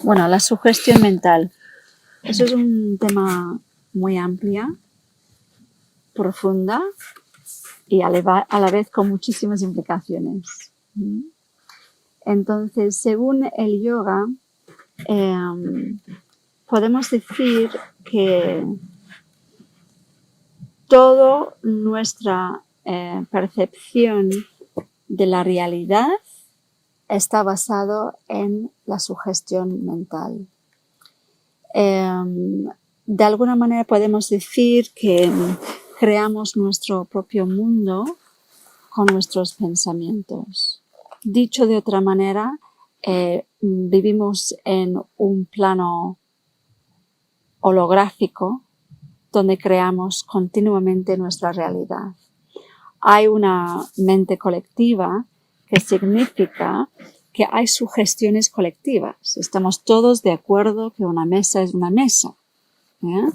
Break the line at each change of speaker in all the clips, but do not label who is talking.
Bueno, la sugestión mental. Eso es un tema muy amplia, profunda y a la vez con muchísimas implicaciones. Entonces, según el yoga, podemos decir que toda nuestra percepción de la realidad está basado en la sugestión mental. De alguna manera podemos decir que creamos nuestro propio mundo con nuestros pensamientos. Dicho de otra manera, vivimos en un plano holográfico donde creamos continuamente nuestra realidad. Hay una mente colectiva que significa que hay sugestiones colectivas. Estamos todos de acuerdo que una mesa es una mesa, ¿eh?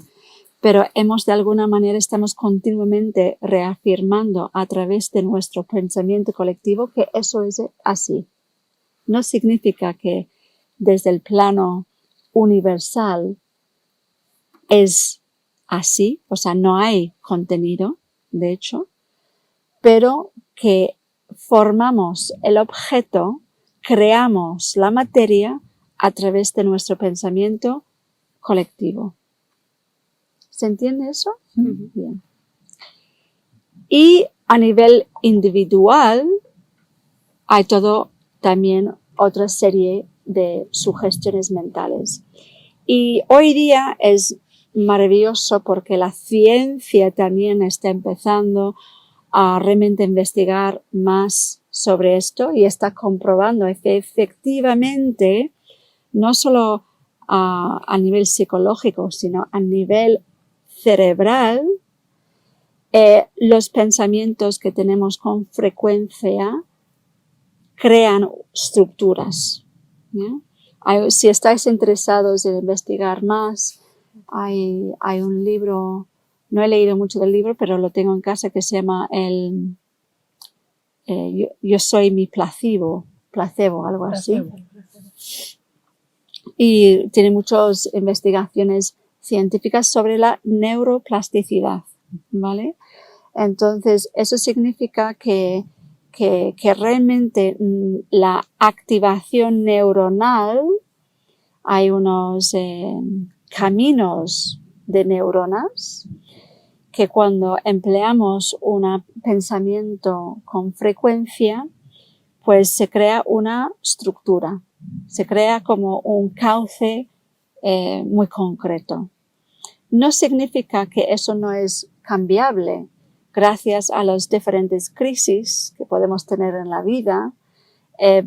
Pero de alguna manera estamos continuamente reafirmando a través de nuestro pensamiento colectivo que eso es así. No significa que desde el plano universal es así, o sea, no hay contenido, de hecho, pero que formamos el objeto, creamos la materia a través de nuestro pensamiento colectivo. ¿Se entiende eso? Bien. Y a nivel individual hay también otra serie de sugestiones mentales. Y hoy día es maravilloso porque la ciencia también está empezando a realmente investigar más sobre esto y está comprobando que efectivamente no solo a nivel psicológico, sino a nivel cerebral, los pensamientos que tenemos con frecuencia crean estructuras, ¿ya? Si estáis interesados en investigar más, hay un libro, no he leído mucho del libro, pero lo tengo en casa, que se llama Yo soy mi placebo, algo así. Y tiene muchas investigaciones científicas sobre la neuroplasticidad, ¿vale? Entonces, eso significa que realmente la activación neuronal, hay unos caminos de neuronas que cuando empleamos un pensamiento con frecuencia, pues se crea una estructura, se crea como un cauce muy concreto. No significa que eso no es cambiable. Gracias a las diferentes crisis que podemos tener en la vida,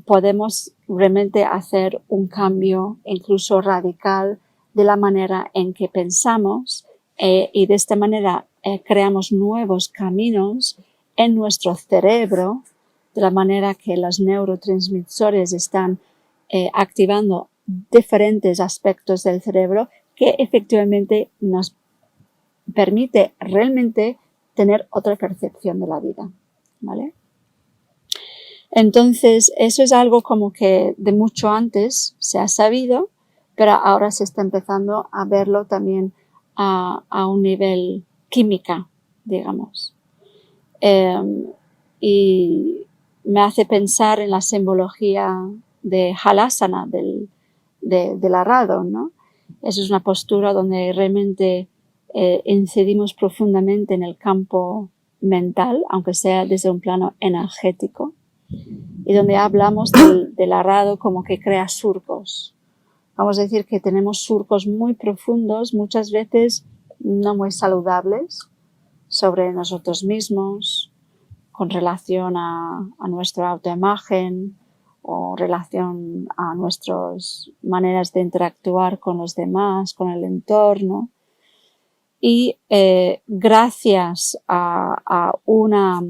podemos realmente hacer un cambio incluso radical de la manera en que pensamos y de esta manera creamos nuevos caminos en nuestro cerebro, de la manera que los neurotransmisores están activando diferentes aspectos del cerebro que efectivamente nos permite realmente tener otra percepción de la vida, ¿vale? Entonces, eso es algo como que de mucho antes se ha sabido, pero ahora se está empezando a verlo también a un nivel química, digamos. Y me hace pensar en la simbología de Halasana, del arado, ¿no? Eso es una postura donde realmente incidimos profundamente en el campo mental, aunque sea desde un plano energético, y donde hablamos del arado como que crea surcos. Vamos a decir que tenemos surcos muy profundos, muchas veces no muy saludables, sobre nosotros mismos, con relación a nuestra autoimagen o relación a nuestras maneras de interactuar con los demás, con el entorno. Y gracias a una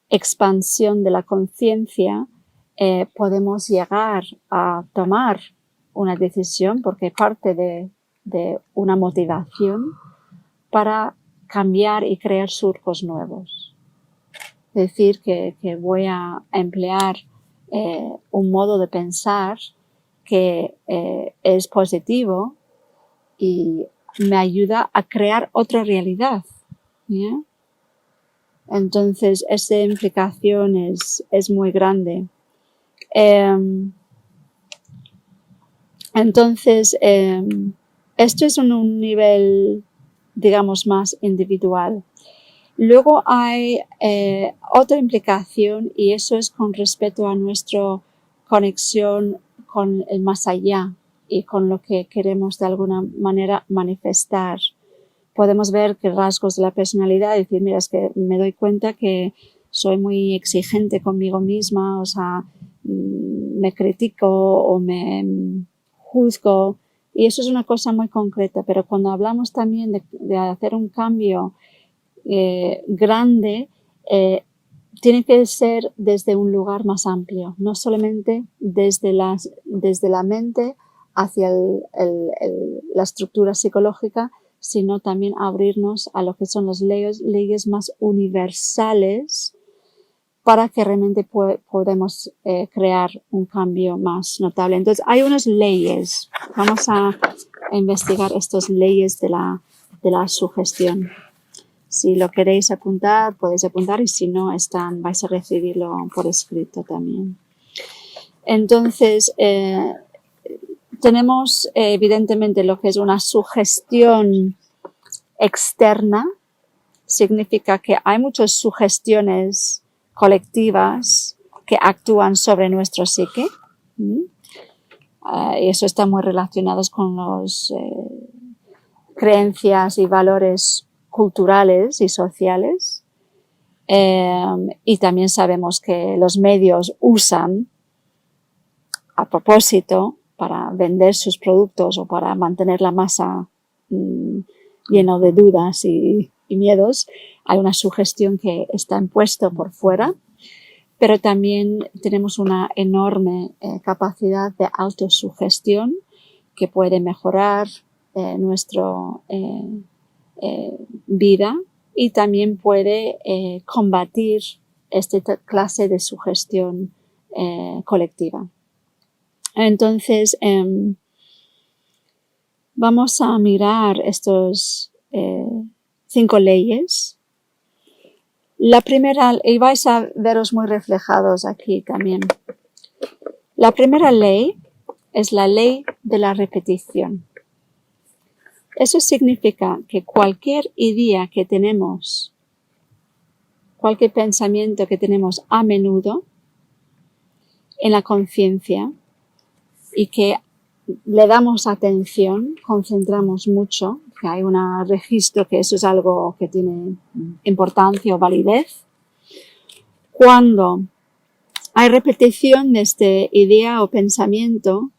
expansión de la conciencia podemos llegar a tomar una decisión porque parte de una motivación para cambiar y crear surcos nuevos. Es decir, que voy a emplear un modo de pensar que es positivo y me ayuda a crear otra realidad. ¿Ya? Entonces, esa implicación es muy grande. Entonces, esto es un nivel, digamos, más individual. Luego hay otra implicación, y eso es con respecto a nuestra conexión con el más allá y con lo que queremos de alguna manera manifestar. Podemos ver que rasgos de la personalidad, decir, mira, es que me doy cuenta que soy muy exigente conmigo misma, o sea, me critico o me juzgo, y eso es una cosa muy concreta, pero cuando hablamos también de hacer un cambio grande, tiene que ser desde un lugar más amplio, no solamente desde la mente hacia la estructura psicológica, sino también abrirnos a lo que son las leyes más universales para que realmente podamos crear un cambio más notable. Entonces, hay unas leyes. Vamos a investigar estas leyes de la sugestión. Si lo queréis apuntar, podéis apuntar, y si no, vais a recibirlo por escrito también. Entonces, tenemos evidentemente lo que es una sugestión externa. Significa que hay muchas sugestiones colectivas que actúan sobre nuestro psique. Y eso está muy relacionado con las creencias y valores culturales y sociales. Y también sabemos que los medios usan a propósito para vender sus productos o para mantener la masa lleno de dudas y miedos. Hay una sugestión que está impuesta por fuera, pero también tenemos una enorme capacidad de autosugestión que puede mejorar nuestra vida, y también puede combatir esta clase de sugestión colectiva. Entonces, vamos a mirar estos 5 leyes. La primera, y vais a veros muy reflejados aquí también. La primera ley es la ley de la repetición. Eso significa que cualquier idea que tenemos, cualquier pensamiento que tenemos a menudo en la conciencia y que le damos atención, concentramos mucho, que hay un registro que eso es algo que tiene importancia o validez. Cuando hay repetición de esta idea o pensamiento,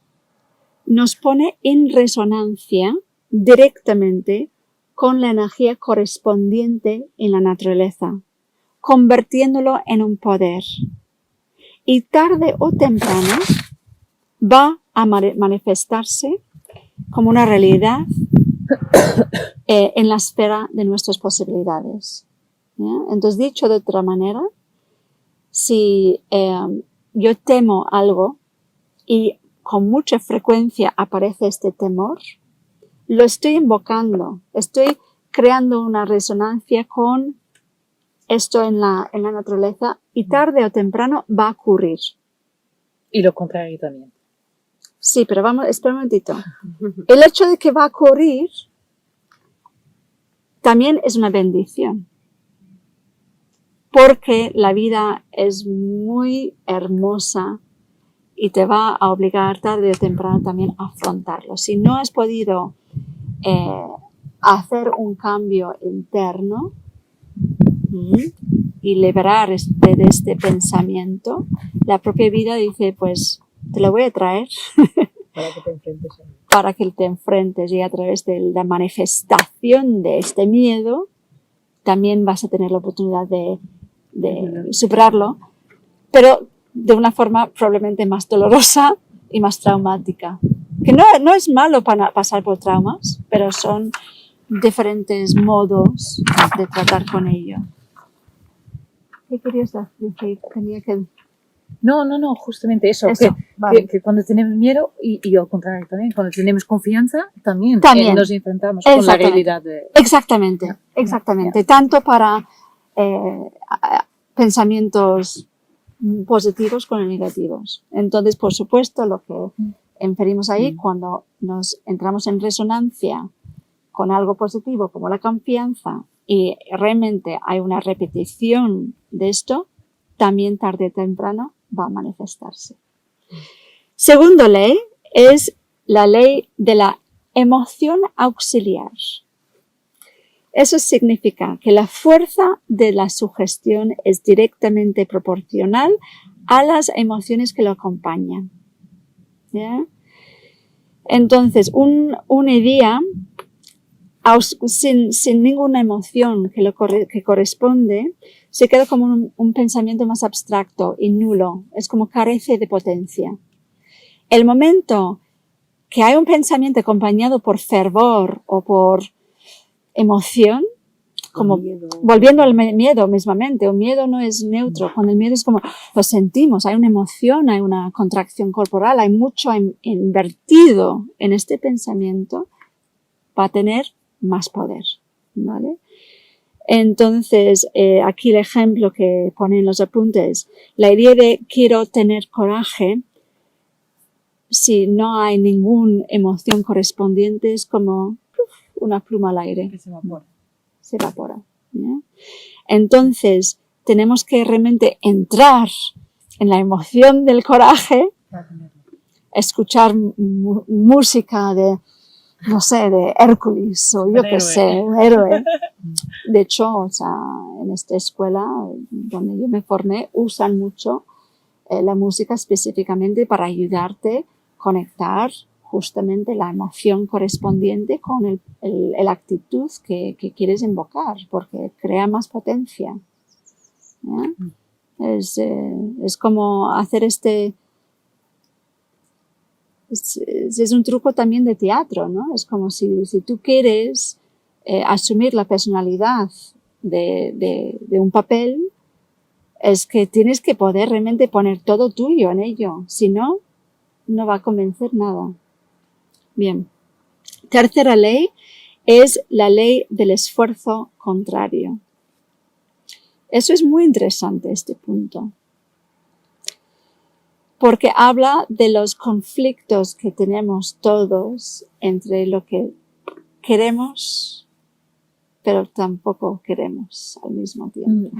nos pone en resonancia directamente con la energía correspondiente en la naturaleza, convirtiéndolo en un poder. Y tarde o temprano va a manifestarse como una realidad en la esfera de nuestras posibilidades. ¿Ya? Entonces, dicho de otra manera, si yo temo algo y con mucha frecuencia aparece este temor, lo estoy invocando, estoy creando una resonancia con esto en la naturaleza, y tarde o temprano va a ocurrir.
Y lo contrario también.
Sí, pero vamos, espera un momentito. El hecho de que va a ocurrir también es una bendición, porque la vida es muy hermosa y te va a obligar tarde o temprano también a afrontarlo. Si no has podido hacer un cambio interno y liberar de este pensamiento, la propia vida dice, pues te lo voy a traer para que te enfrentes, y a través de la manifestación de este miedo también vas a tener la oportunidad de superarlo, pero de una forma probablemente más dolorosa y más traumática. Que no es malo para pasar por traumas, pero son diferentes modos de tratar con ello. ¿Qué querías decir? Tenía que...
No, justamente eso.
Eso,
Que,
vale.
que cuando tenemos miedo, y al contrario también, cuando tenemos confianza, también,
También.
nos enfrentamos con la
Exactamente.
realidad de...
Exactamente, exactamente. Tanto para pensamientos positivos como negativos. Entonces, por supuesto, lo que inferimos ahí, cuando nos entramos en resonancia con algo positivo como la confianza y realmente hay una repetición de esto, también tarde o temprano va a manifestarse. Segunda ley es la ley de la emoción auxiliar. Eso significa que la fuerza de la sugestión es directamente proporcional a las emociones que lo acompañan. ¿Ya? Entonces, una idea sin ninguna emoción que corresponde, se queda como un pensamiento más abstracto y nulo. Es como carece de potencia. El momento que hay un pensamiento acompañado por fervor o por emoción, como volviendo al miedo mismamente, el miedo no es neutro, cuando el miedo es como lo sentimos, hay una emoción, hay una contracción corporal, hay mucho invertido en este pensamiento, va a tener más poder, ¿vale? Entonces, aquí el ejemplo que ponen en los apuntes, la idea de quiero tener coraje, si no hay ninguna emoción correspondiente, es como una pluma al aire.
Que se evapora.
Se evapora. ¿Ya? Entonces, tenemos que realmente entrar en la emoción del coraje, escuchar música de, no sé, de Hércules o yo qué sé, un héroe. De hecho, o sea, en esta escuela donde yo me formé, usan mucho la música específicamente para ayudarte a conectar justamente la emoción correspondiente con la actitud que quieres invocar, porque crea más potencia. Es como hacer es un truco también de teatro, ¿no? Es como si tú quieres asumir la personalidad de un papel, es que tienes que poder realmente poner todo tuyo en ello, si no, no va a convencer nada. Bien. Tercera ley es la ley del esfuerzo contrario. Eso es muy interesante, este punto, porque habla de los conflictos que tenemos todos entre lo que queremos, pero tampoco queremos al mismo tiempo.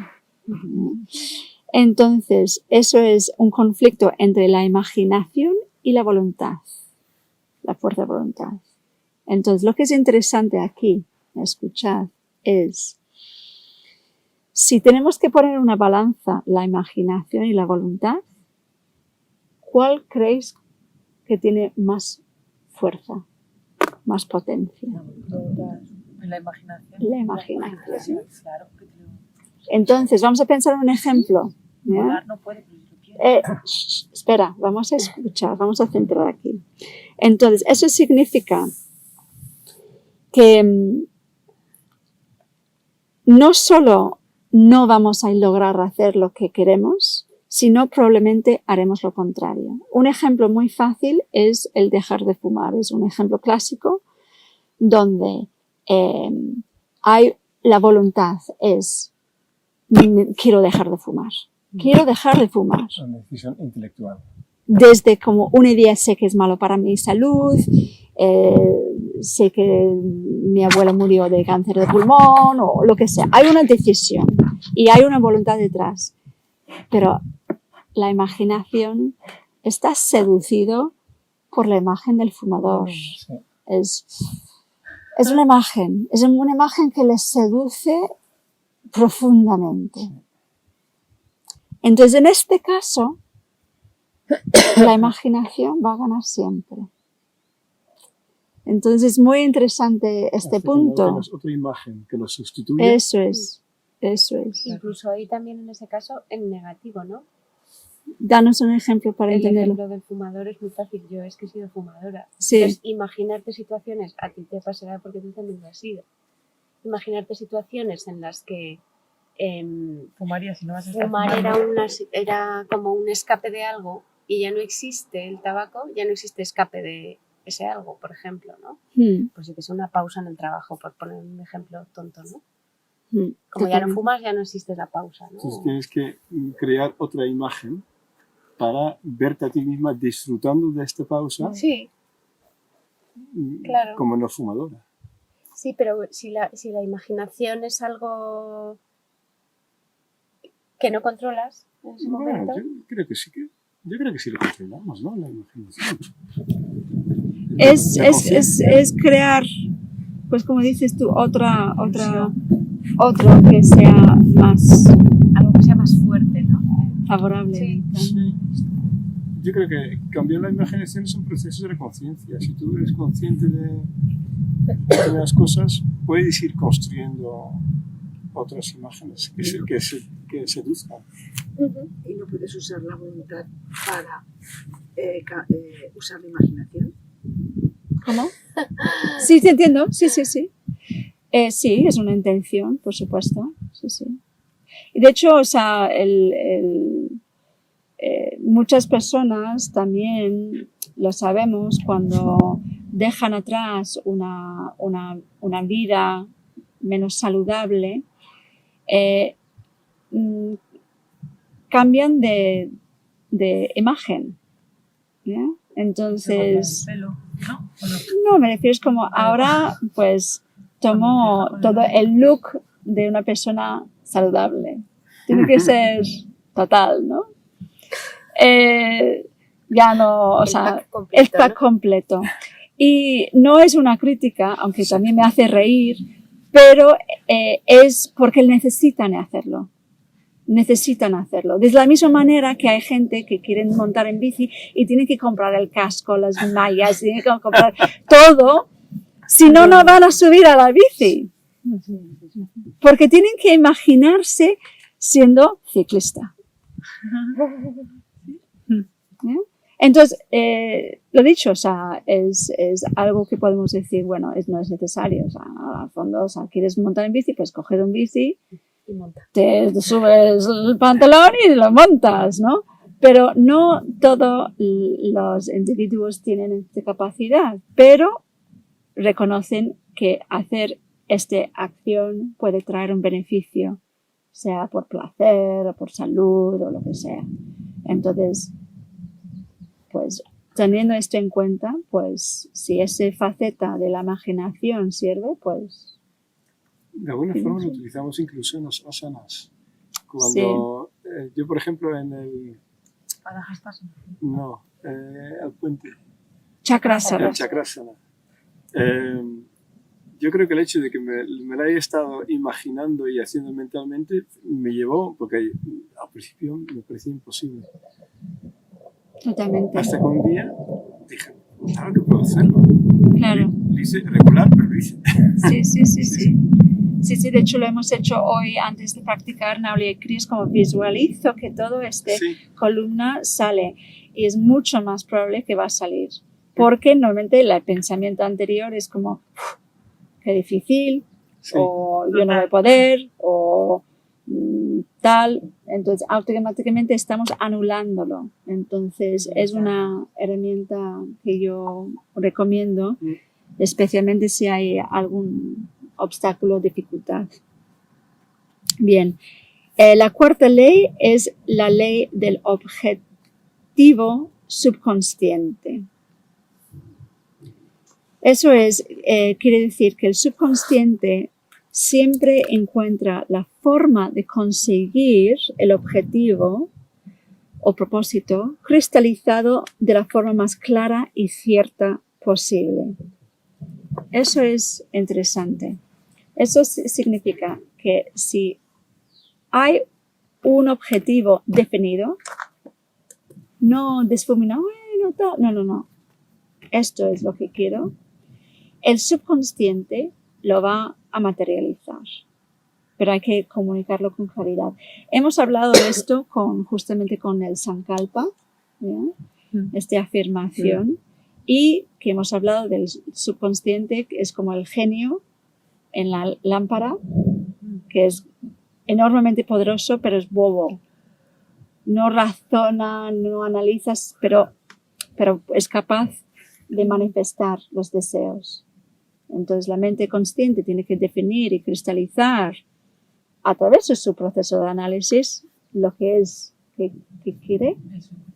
Entonces, eso es un conflicto entre la imaginación y la voluntad, la fuerza de voluntad. Entonces, lo que es interesante aquí, escuchad, es si tenemos que poner en una balanza la imaginación y la voluntad, ¿cuál creéis que tiene más fuerza, más potencia?
La imaginación.
La imaginación.
Claro.
Entonces, vamos a pensar en un ejemplo.
Volar no puede, pero
espera, vamos a escuchar, vamos a centrar aquí. Entonces, eso significa que no solo no vamos a lograr hacer lo que queremos, sino probablemente haremos lo contrario. Un ejemplo muy fácil es el dejar de fumar. Es un ejemplo clásico donde hay la voluntad es quiero dejar de fumar. Quiero dejar de fumar.
Es una decisión intelectual.
Desde como una idea sé que es malo para mi salud, sé que mi abuela murió de cáncer de pulmón o lo que sea. Hay una decisión y hay una voluntad detrás. Pero la imaginación está seducido por la imagen del fumador.
Sí.
Es una imagen que les seduce profundamente. Entonces, en este caso, la imaginación va a ganar siempre. Entonces, es muy interesante este punto.
Tenemos otra imagen que lo sustituye.
Eso es.
Incluso ahí también en ese caso en negativo, ¿no?
Danos un ejemplo para
El
entenderlo.
ejemplo del fumador es muy fácil. Yo es que he sido fumadora.
Sí.
Entonces, imaginarte situaciones, a ti te pasará porque tú también lo has sido. Imaginarte situaciones en las que
Fumaría si no vas a estar
fumar
fumando.
era como un escape de algo y ya no existe el tabaco, ya no existe escape de ese algo, por ejemplo, ¿no? Pues sí que es una pausa en el trabajo, por poner un ejemplo tonto, ¿no? Como ya no
Totalmente.
fumas, ya no existe la pausa, ¿no?
Entonces tienes que crear otra imagen para verte a ti misma disfrutando de esta pausa
Sí, claro.
como no fumadora.
Sí, pero si la imaginación es algo que no controlas en ese
Bueno,
momento.
yo creo que sí lo controlamos, ¿no? La imaginación.
Es crear, pues como dices tú, otro que sea más
Algo que sea más fuerte, ¿no?
favorable.
Sí.
Sí. Yo creo que cambiar la imaginación es un proceso de la conciencia. Si tú eres consciente de las cosas, puedes ir construyendo otras imágenes que seduzcan.
Y no puedes usar la voluntad para usar la imaginación.
¿Cómo? Sí, te entiendo. Sí. Sí, es una intención, por supuesto. Sí. Y de hecho, o sea, muchas personas también lo sabemos cuando dejan atrás una vida menos saludable, cambian de imagen. ¿Ya? Entonces,
Pelo, ¿no?
no, me refiero es como ahora pues tomo todo el look de una persona saludable. Tiene que ser total, ¿no? Ya no, o sea, el pack completo. Y no es una crítica, aunque también me hace reír, pero es porque necesitan hacerlo. Necesitan hacerlo. De la misma manera que hay gente que quieren montar en bici y tienen que comprar el casco, las mallas, tienen que comprar todo, si no, no van a subir a la bici. Porque tienen que imaginarse siendo ciclista. Entonces, lo dicho, o sea, es algo que podemos decir, bueno, no es necesario. O sea, al fondo, o sea, quieres montar en bici, pues coger un bici,
Y monta.
te subes el pantalón y lo montas, ¿no? Pero no todos los individuos tienen esta capacidad, pero reconocen que hacer esta acción puede traer un beneficio, sea por placer o por salud o lo que sea. Entonces, pues teniendo esto en cuenta, pues si esa faceta de la imaginación sirve, pues
De alguna forma lo utilizamos incluso en los asanas. Cuando yo, por ejemplo, en el... No, el puente.
Chakrasana.
El Chakrasana. Yo creo que el hecho de que me la haya estado imaginando y haciendo mentalmente me llevó, porque al principio me parecía imposible.
Totalmente.
Hasta que un día dije, claro que puedo hacerlo.
Claro.
Lo hice regular, pero lo hice.
Sí, de hecho lo hemos hecho hoy antes de practicar Nauli y Cris, como visualizo que todo columna sale y es mucho más probable que va a salir. Porque normalmente el pensamiento anterior es como, qué difícil, o yo no voy a poder, o tal. Entonces automáticamente estamos anulándolo. Entonces es una herramienta que yo recomiendo, especialmente si hay algún obstáculo o dificultad. Bien, la cuarta ley es la ley del objetivo subconsciente. Eso quiere decir que el subconsciente siempre encuentra la forma de conseguir el objetivo o propósito cristalizado de la forma más clara y cierta posible. Eso es interesante. Eso significa que si hay un objetivo definido, no difuminar, no. Esto es lo que quiero. El subconsciente lo va a materializar, pero hay que comunicarlo con claridad. Hemos hablado de esto justamente con el Sankalpa, esta afirmación, y que hemos hablado del subconsciente, que es como el genio en la lámpara, que es enormemente poderoso, pero es bobo. No razona, no analiza, pero es capaz de manifestar los deseos. Entonces la mente consciente tiene que definir y cristalizar a través de su proceso de análisis lo que es que quiere,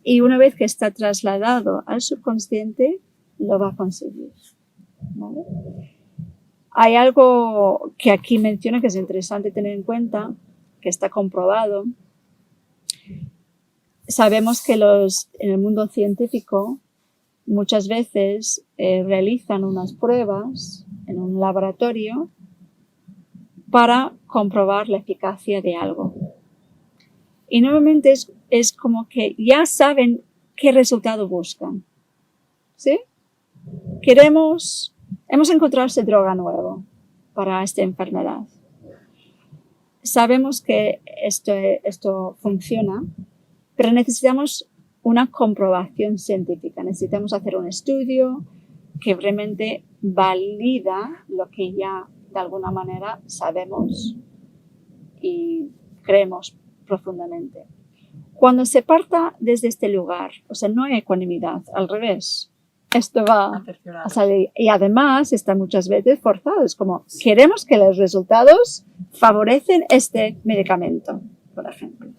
y una vez que está trasladado al subconsciente lo va a conseguir, ¿vale? Hay algo que aquí menciona que es interesante tener en cuenta, que está comprobado. Sabemos que en el mundo científico muchas veces realizan unas pruebas en un laboratorio para comprobar la eficacia de algo. Y normalmente es como que ya saben qué resultado buscan. ¿Sí? Hemos encontrado esta droga nueva para esta enfermedad. Sabemos que esto funciona, pero necesitamos una comprobación científica. Necesitamos hacer un estudio que realmente valida lo que ya de alguna manera sabemos y creemos profundamente. Cuando se parta desde este lugar, o sea, no hay ecuanimidad, al revés. Esto va a salir. Y además está muchas veces forzado. Es como, queremos que los resultados favorecen este medicamento, por ejemplo.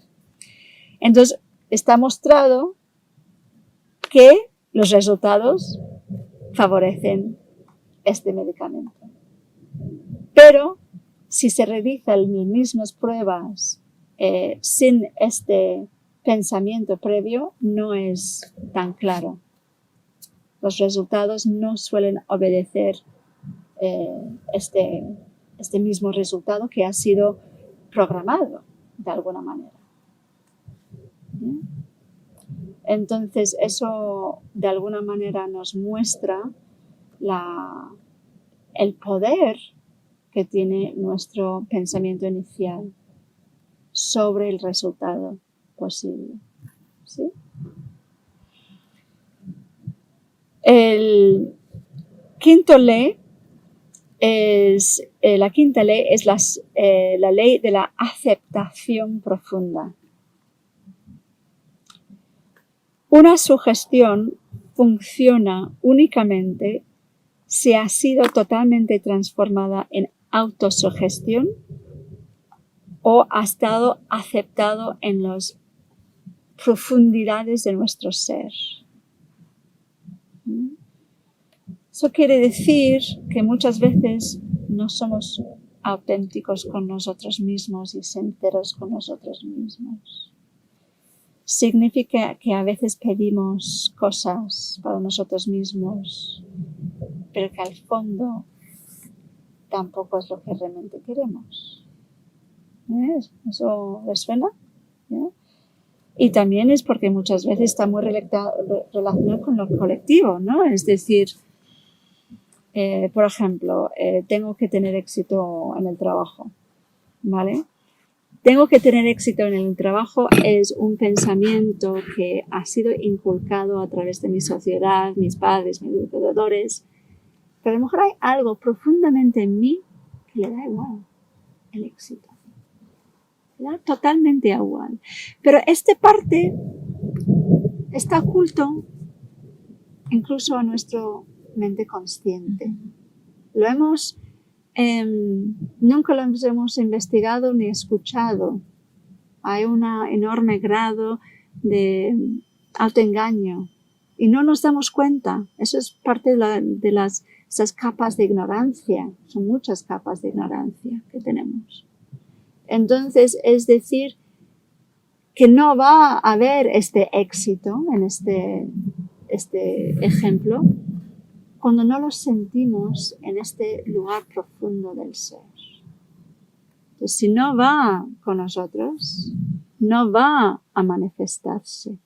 Entonces, está mostrado que los resultados favorecen este medicamento. Pero, si se realizan las mismas pruebas sin este pensamiento previo, no es tan claro. Los resultados no suelen obedecer este mismo resultado que ha sido programado de alguna manera. ¿Sí? Entonces, eso de alguna manera nos muestra el poder que tiene nuestro pensamiento inicial sobre el resultado posible. ¿Sí? La quinta ley es la ley de la aceptación profunda. Una sugestión funciona únicamente si ha sido totalmente transformada en autosugestión o ha estado aceptado en las profundidades de nuestro ser. Eso quiere decir que muchas veces no somos auténticos con nosotros mismos y sinceros con nosotros mismos. Significa que a veces pedimos cosas para nosotros mismos, pero que al fondo tampoco es lo que realmente queremos. ¿Eso les suena? ¿Sí? Y también es porque muchas veces está muy relacionado con lo colectivo, ¿no? Es decir, por ejemplo, tengo que tener éxito en el trabajo, ¿vale? Tengo que tener éxito en el trabajo es un pensamiento que ha sido inculcado a través de mi sociedad, mis padres, mis educadores, pero a lo mejor hay algo profundamente en mí que le da igual el éxito. Le da totalmente igual. Pero esta parte está oculto incluso a nuestra mente consciente. Nunca lo hemos investigado ni escuchado. Hay un enorme grado de autoengaño y no nos damos cuenta. Eso es parte de esas capas de ignorancia. Son muchas capas de ignorancia que tenemos. Entonces, es decir, que no va a haber este éxito en este ejemplo cuando no lo sentimos en este lugar profundo del ser. Entonces, si no va con nosotros, no va a manifestarse.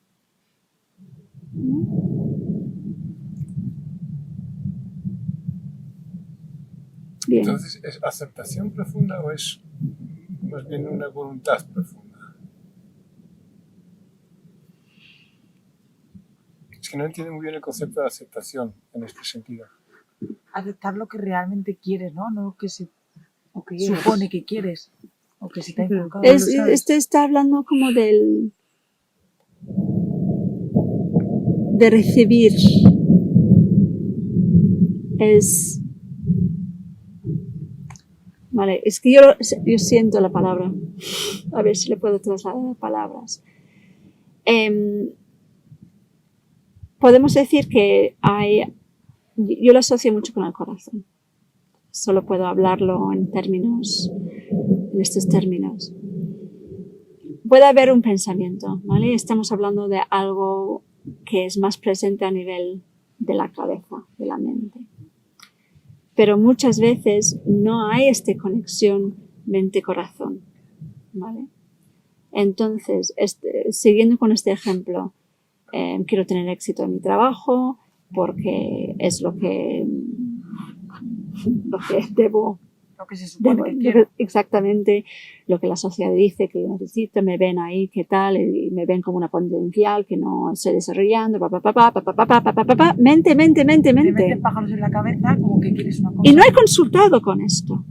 Bien.
Entonces, ¿es aceptación profunda o es más bien una voluntad profunda? Es que no entiendo muy bien el concepto de aceptación en este sentido.
Aceptar lo que realmente quieres, ¿no? No lo que se supone que quieres. O que si te ha equivocado.
Este está hablando como de recibir. Vale, es que yo siento la palabra. A ver si le puedo trasladar a palabras. Podemos decir que yo lo asocio mucho con el corazón. Solo puedo hablarlo en estos términos. Puede haber un pensamiento, ¿vale? Estamos hablando de algo que es más presente a nivel de la cabeza, de la mente. Pero muchas veces no hay esta conexión mente-corazón, ¿vale? Entonces, siguiendo con este ejemplo, quiero tener éxito en mi trabajo porque es lo que debo.
Lo que se supone que
quiero. Exactamente lo que la sociedad dice que yo necesito, me ven ahí, qué tal, y me ven como una potencial que no estoy desarrollando, mente.
te meten pájaros en la cabeza como que quieres una cosa.
Y no he consultado con esto.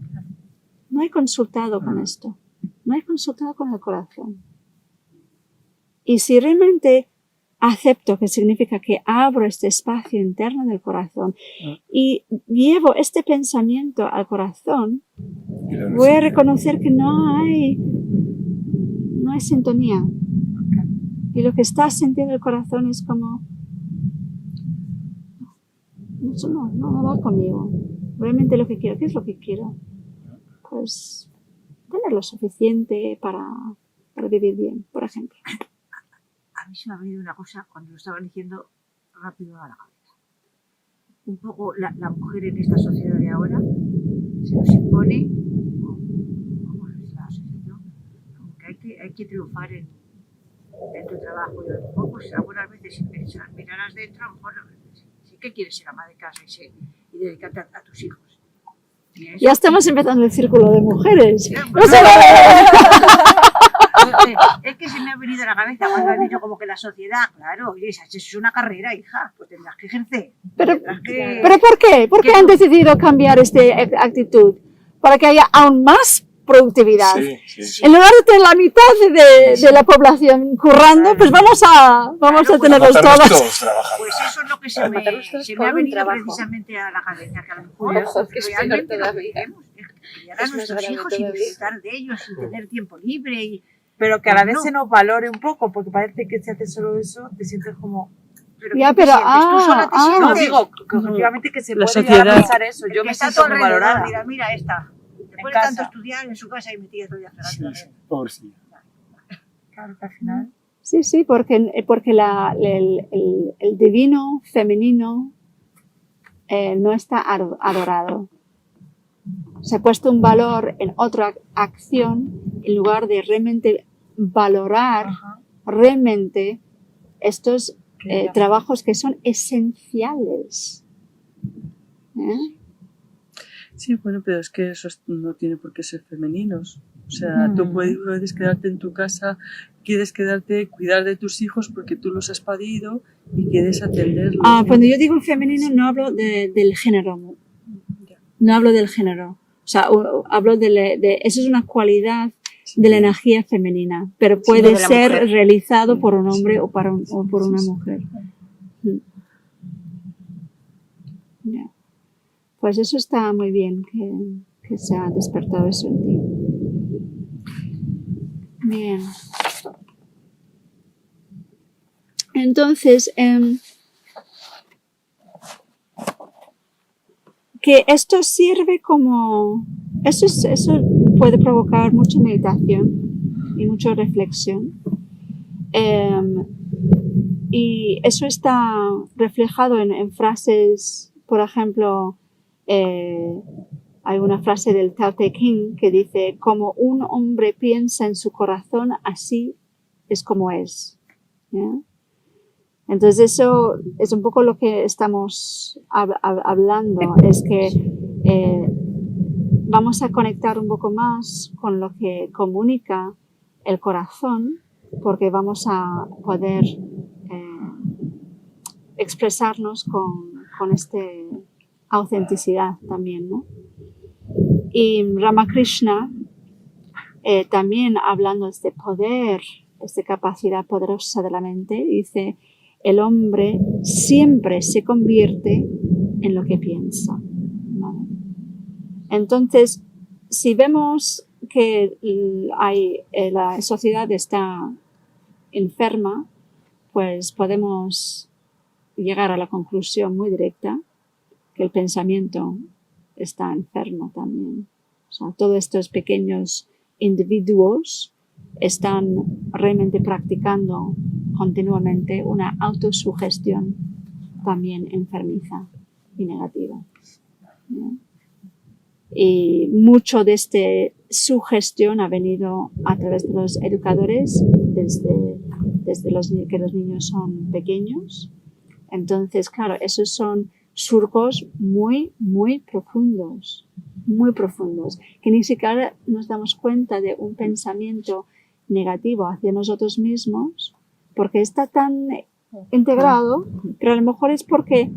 No he consultado con esto. No he consultado con el corazón. Y si realmente acepto, que significa que abro este espacio interno del corazón y llevo este pensamiento al corazón, voy a reconocer que no hay sintonía. Y lo que está sintiendo el corazón es como, eso no va conmigo. Realmente lo que quiero, ¿qué es lo que quiero? Pues tener lo suficiente para vivir bien, por ejemplo.
A mí se me ha venido una cosa cuando lo estaban diciendo rápido a la cabeza. Un poco la mujer en esta sociedad de ahora se nos impone, como es la asociación, como que hay que triunfar en tu trabajo. Y a lo mejor, pues algunas veces sin pensar, mirarás dentro, a lo mejor sí que quieres ser ama de casa y dedicarte a tus hijos.
Ya estamos empezando el círculo de mujeres.
Es que se me ha venido a la cabeza cuando has dicho como que la sociedad, claro, oye, esa es una carrera, hija, pues tendrás que ejercer.
¿Pero por qué? ¿Por qué han decidido cambiar esta actitud? Para que haya aún más productividad. Sí. En lugar de tener la mitad de la población currando, pues vamos a tenerlos todos
trabajando. Pues eso es lo que se me ha venido precisamente a la cabeza, que a lo mejor realmente lo que queremos es criar a nuestros hijos y disfrutar de ellos y tener tiempo libre.
Pero que a la vez se nos valore un poco, porque parece que si haces solo eso, te sientes como...
Pero tú sola te sientes.
No, digo, que objetivamente que se puede llegar a pensar eso. Yo me siento muy valorada.
Mira esta. Después de tanto estudiar en su casa y metida todo el día cerrando.
Sí, pobrecilla.
Claro que al final...
Sí, porque el divino femenino no está adorado. Se ha puesto un valor en otra acción en lugar de realmente valorar realmente estos trabajos que son esenciales.
Sí, bueno, pero es que eso no tiene por qué ser femeninos. O sea, tú puedes quedarte en tu casa, quieres quedarte, cuidar de tus hijos porque tú los has parido y quieres atenderlos.
Cuando yo digo femenino no hablo del género. No hablo del género. O sea, hablo de eso es una cualidad de la energía femenina, pero puede ser realizado por un hombre o por una mujer. Yeah. Pues eso está muy bien que se ha despertado eso en ti. Bien. Entonces, que esto sirve como... Eso puede provocar mucha meditación y mucha reflexión. Y eso está reflejado en frases, por ejemplo, hay una frase del Tao Te Ching que dice, como un hombre piensa en su corazón, así es como es. ¿Yeah? Entonces eso es un poco lo que estamos hablando, es que vamos a conectar un poco más con lo que comunica el corazón, porque vamos a poder expresarnos con esta autenticidad también, ¿no? Y Ramakrishna también hablando de este poder, esta capacidad poderosa de la mente, dice, el hombre siempre se convierte en lo que piensa. ¿Vale? Entonces, si vemos que la sociedad está enferma, pues podemos llegar a la conclusión muy directa que el pensamiento está enfermo también. O sea, todos estos pequeños individuos están realmente practicando continuamente una autosugestión también enfermiza y negativa. ¿No? Y mucho de esta sugestión ha venido a través de los educadores desde que los niños son pequeños. Entonces, claro, esos son surcos muy, muy profundos, que ni siquiera nos damos cuenta de un pensamiento negativo hacia nosotros mismos, porque está tan integrado, pero a lo mejor es porque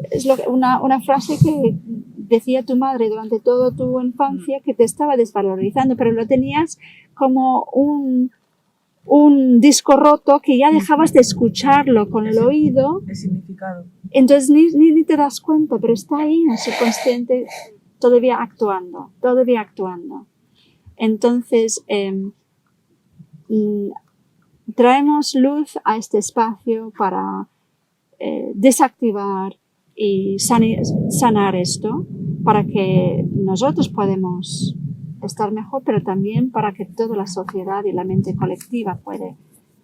es una frase que decía tu madre durante toda tu infancia que te estaba desvalorizando, pero lo tenías como un disco roto que ya dejabas de escucharlo con el oído.
El significado.
Entonces ni te das cuenta, pero está ahí en el subconsciente todavía actuando. Entonces, traemos luz a este espacio para desactivar y sanar esto, para que nosotros podamos estar mejor, pero también para que toda la sociedad y la mente colectiva puede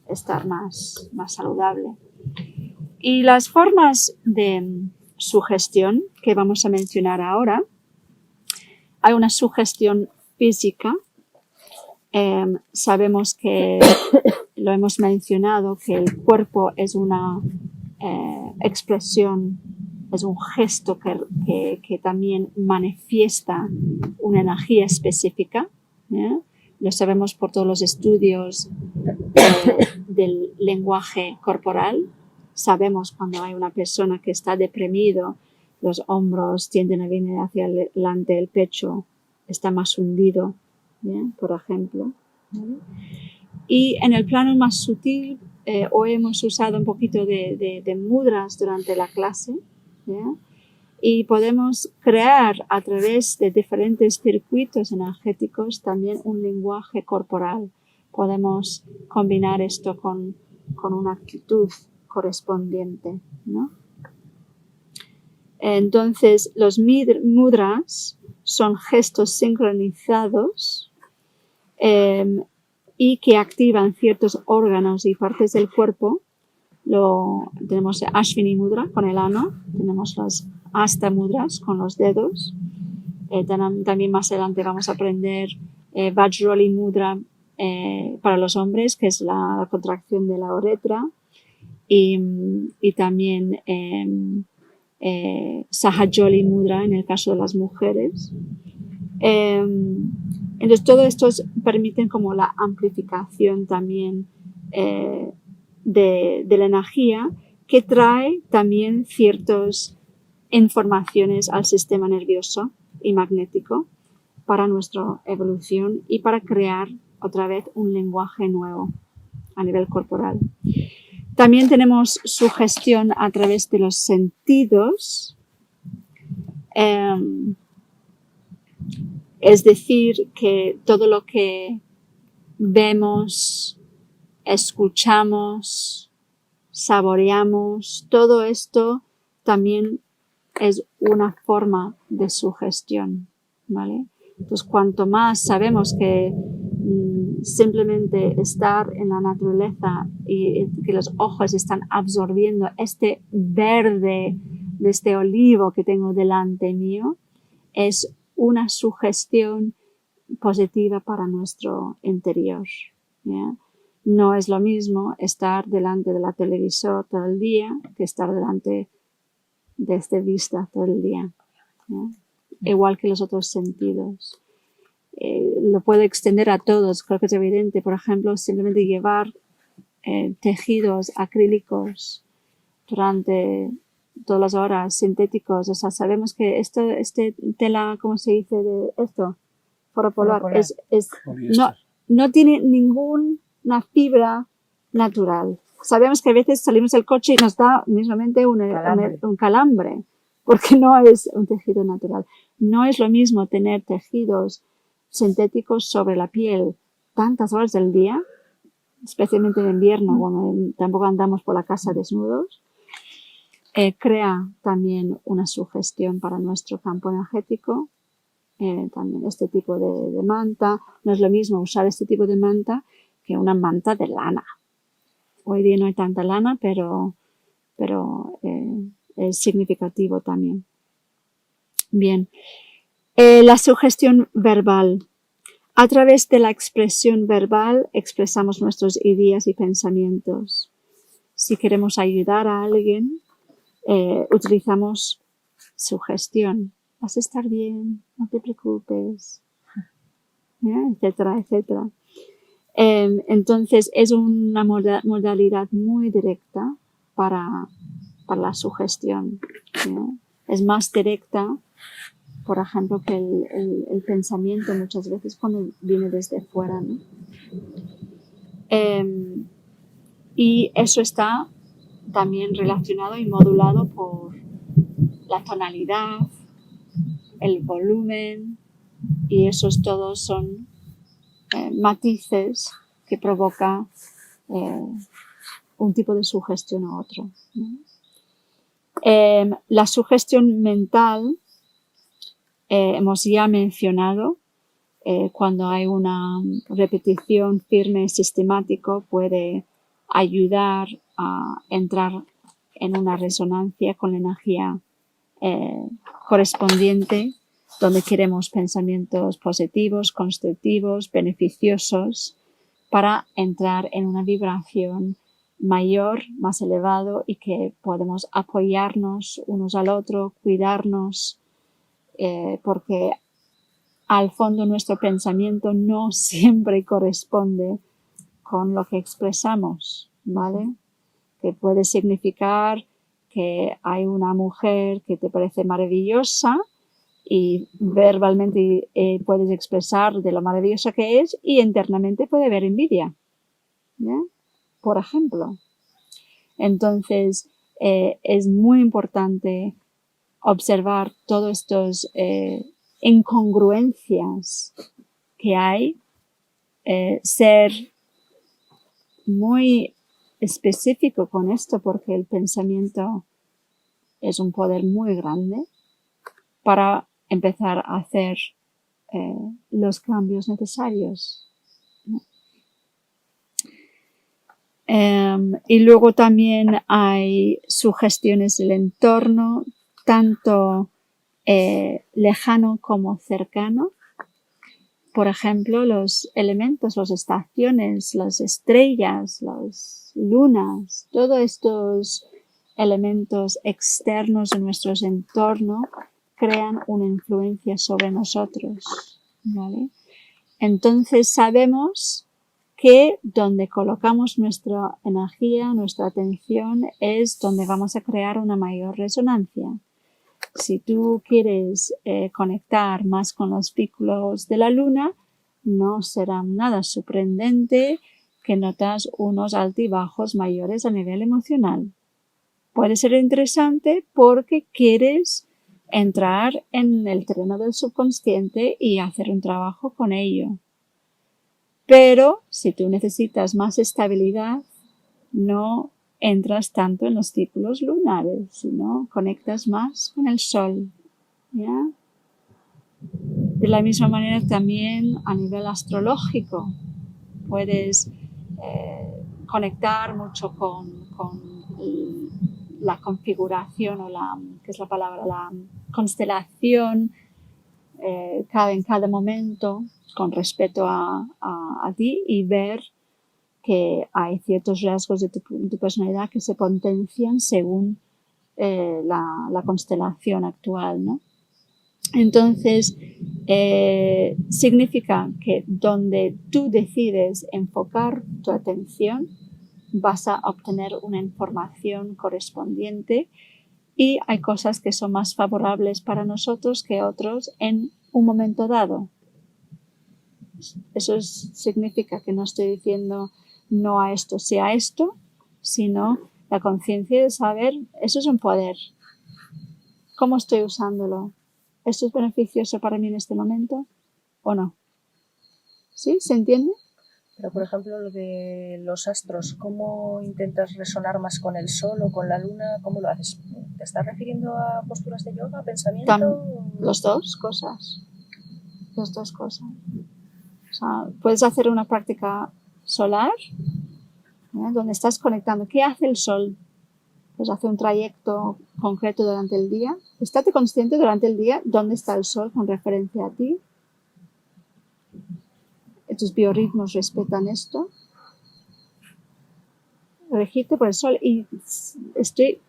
estar más saludable. Y las formas de sugestión que vamos a mencionar ahora, hay una sugestión física. Sabemos que lo hemos mencionado, que el cuerpo es una expresión, es un gesto que también manifiesta una energía específica. Lo sabemos por todos los estudios del lenguaje corporal. Sabemos cuando hay una persona que está deprimido, los hombros tienden a venir hacia delante, el pecho está más hundido, por ejemplo. Y en el plano más sutil, hoy hemos usado un poquito de mudras durante la clase, y podemos crear a través de diferentes circuitos energéticos también un lenguaje corporal. Podemos combinar esto con una actitud correspondiente, ¿no? Entonces, los mudras son gestos sincronizados y que activan ciertos órganos y partes del cuerpo. Tenemos Ashwini Mudra con el ano, tenemos las Hasta Mudras con los dedos. También más adelante vamos a aprender Vajroli Mudra para los hombres, que es la contracción de la uretra, y también Sahajoli Mudra en el caso de las mujeres. Entonces, todo esto permiten como la amplificación también de la energía, que trae también ciertas informaciones al sistema nervioso y magnético para nuestra evolución y para crear otra vez un lenguaje nuevo a nivel corporal. También tenemos sugestión a través de los sentidos, es decir, que todo lo que vemos, escuchamos, saboreamos, todo esto también es una forma de sugestión, ¿vale? Entonces, cuanto más sabemos que simplemente estar en la naturaleza y que los ojos están absorbiendo este verde de este olivo que tengo delante mío, es una sugestión positiva para nuestro interior, ¿ya? No es lo mismo estar delante de la televisor todo el día que estar delante de esta vista todo el día, ¿ya? Igual que los otros sentidos. Lo puedo extender a todos, creo que es evidente. Por ejemplo, simplemente llevar tejidos acrílicos durante todas las horas, sintéticos. O sea, sabemos que este tela, ¿cómo se dice de esto? foropolar.
Foropolar.
Poliéster.
No tiene ninguna fibra natural. Sabemos que a veces salimos del coche y nos da mismamente un calambre, porque no es un tejido natural. No es lo mismo tener tejidos sintéticos sobre la piel tantas horas del día, especialmente en invierno, cuando tampoco andamos por la casa desnudos. Crea también una sugestión para nuestro campo energético. También este tipo de manta. No es lo mismo usar este tipo de manta que una manta de lana. Hoy día no hay tanta lana, pero es significativo también. Bien. La sugestión verbal. A través de la expresión verbal expresamos nuestras ideas y pensamientos. Si queremos ayudar a alguien, utilizamos sugestión. Vas a estar bien, no te preocupes, etcétera, etcétera. Entonces es una modalidad muy directa para la sugestión. Es más directa, por ejemplo, que el pensamiento muchas veces cuando viene desde fuera, ¿no? Y eso está también relacionado y modulado por la tonalidad, el volumen, y esos todos son matices que provoca un tipo de sugestión u otro, ¿no? La sugestión mental hemos ya mencionado, cuando hay una repetición firme y sistemática puede ayudar a entrar en una resonancia con la energía correspondiente, donde queremos pensamientos positivos, constructivos, beneficiosos, para entrar en una vibración mayor, más elevado, y que podemos apoyarnos unos al otro, cuidarnos, porque al fondo nuestro pensamiento no siempre corresponde con lo que expresamos, ¿vale? Que puede significar que hay una mujer que te parece maravillosa y verbalmente puedes expresar de lo maravillosa que es, y internamente puede haber envidia, ¿ya? Por ejemplo. Entonces es muy importante observar todas estas incongruencias que hay, ser muy específico con esto, porque el pensamiento es un poder muy grande para empezar a hacer los cambios necesarios. Y luego también hay sugestiones del entorno, tanto lejano como cercano. Por ejemplo, los elementos, las estaciones, las estrellas, las lunas, todos estos elementos externos de nuestro entorno crean una influencia sobre nosotros, ¿vale? Entonces sabemos que donde colocamos nuestra energía, nuestra atención, es donde vamos a crear una mayor resonancia. Si tú quieres conectar más con los ciclos de la luna, no será nada sorprendente que notas unos altibajos mayores a nivel emocional. Puede ser interesante porque quieres entrar en el terreno del subconsciente y hacer un trabajo con ello. Pero si tú necesitas más estabilidad, no entras tanto en los ciclos lunares, sino conectas más con el sol, ¿ya? De la misma manera también a nivel astrológico puedes conectar mucho con la configuración o la constelación en cada momento con respecto a ti, y ver que hay ciertos rasgos de tu personalidad que se potencian según la constelación actual, ¿no? Entonces, significa que donde tú decides enfocar tu atención, vas a obtener una información correspondiente, y hay cosas que son más favorables para nosotros que otros en un momento dado. Eso significa que no estoy diciendo no a esto, sí a esto, sino la conciencia de saber, eso es un poder. ¿Cómo estoy usándolo? ¿Esto es beneficioso para mí en este momento o no? ¿Sí? ¿Se entiende?
Pero, por ejemplo, lo de los astros, ¿cómo intentas resonar más con el sol o con la luna? ¿Cómo lo haces? ¿Te estás refiriendo a posturas de yoga, pensamiento?
Las dos cosas. Las dos cosas. O sea, puedes hacer una práctica solar, donde estás conectando. ¿Qué hace el sol? Pues hace un trayecto concreto durante el día. Estate consciente durante el día dónde está el sol con referencia a ti. Tus biorritmos respetan esto. Regirte por el sol y estoy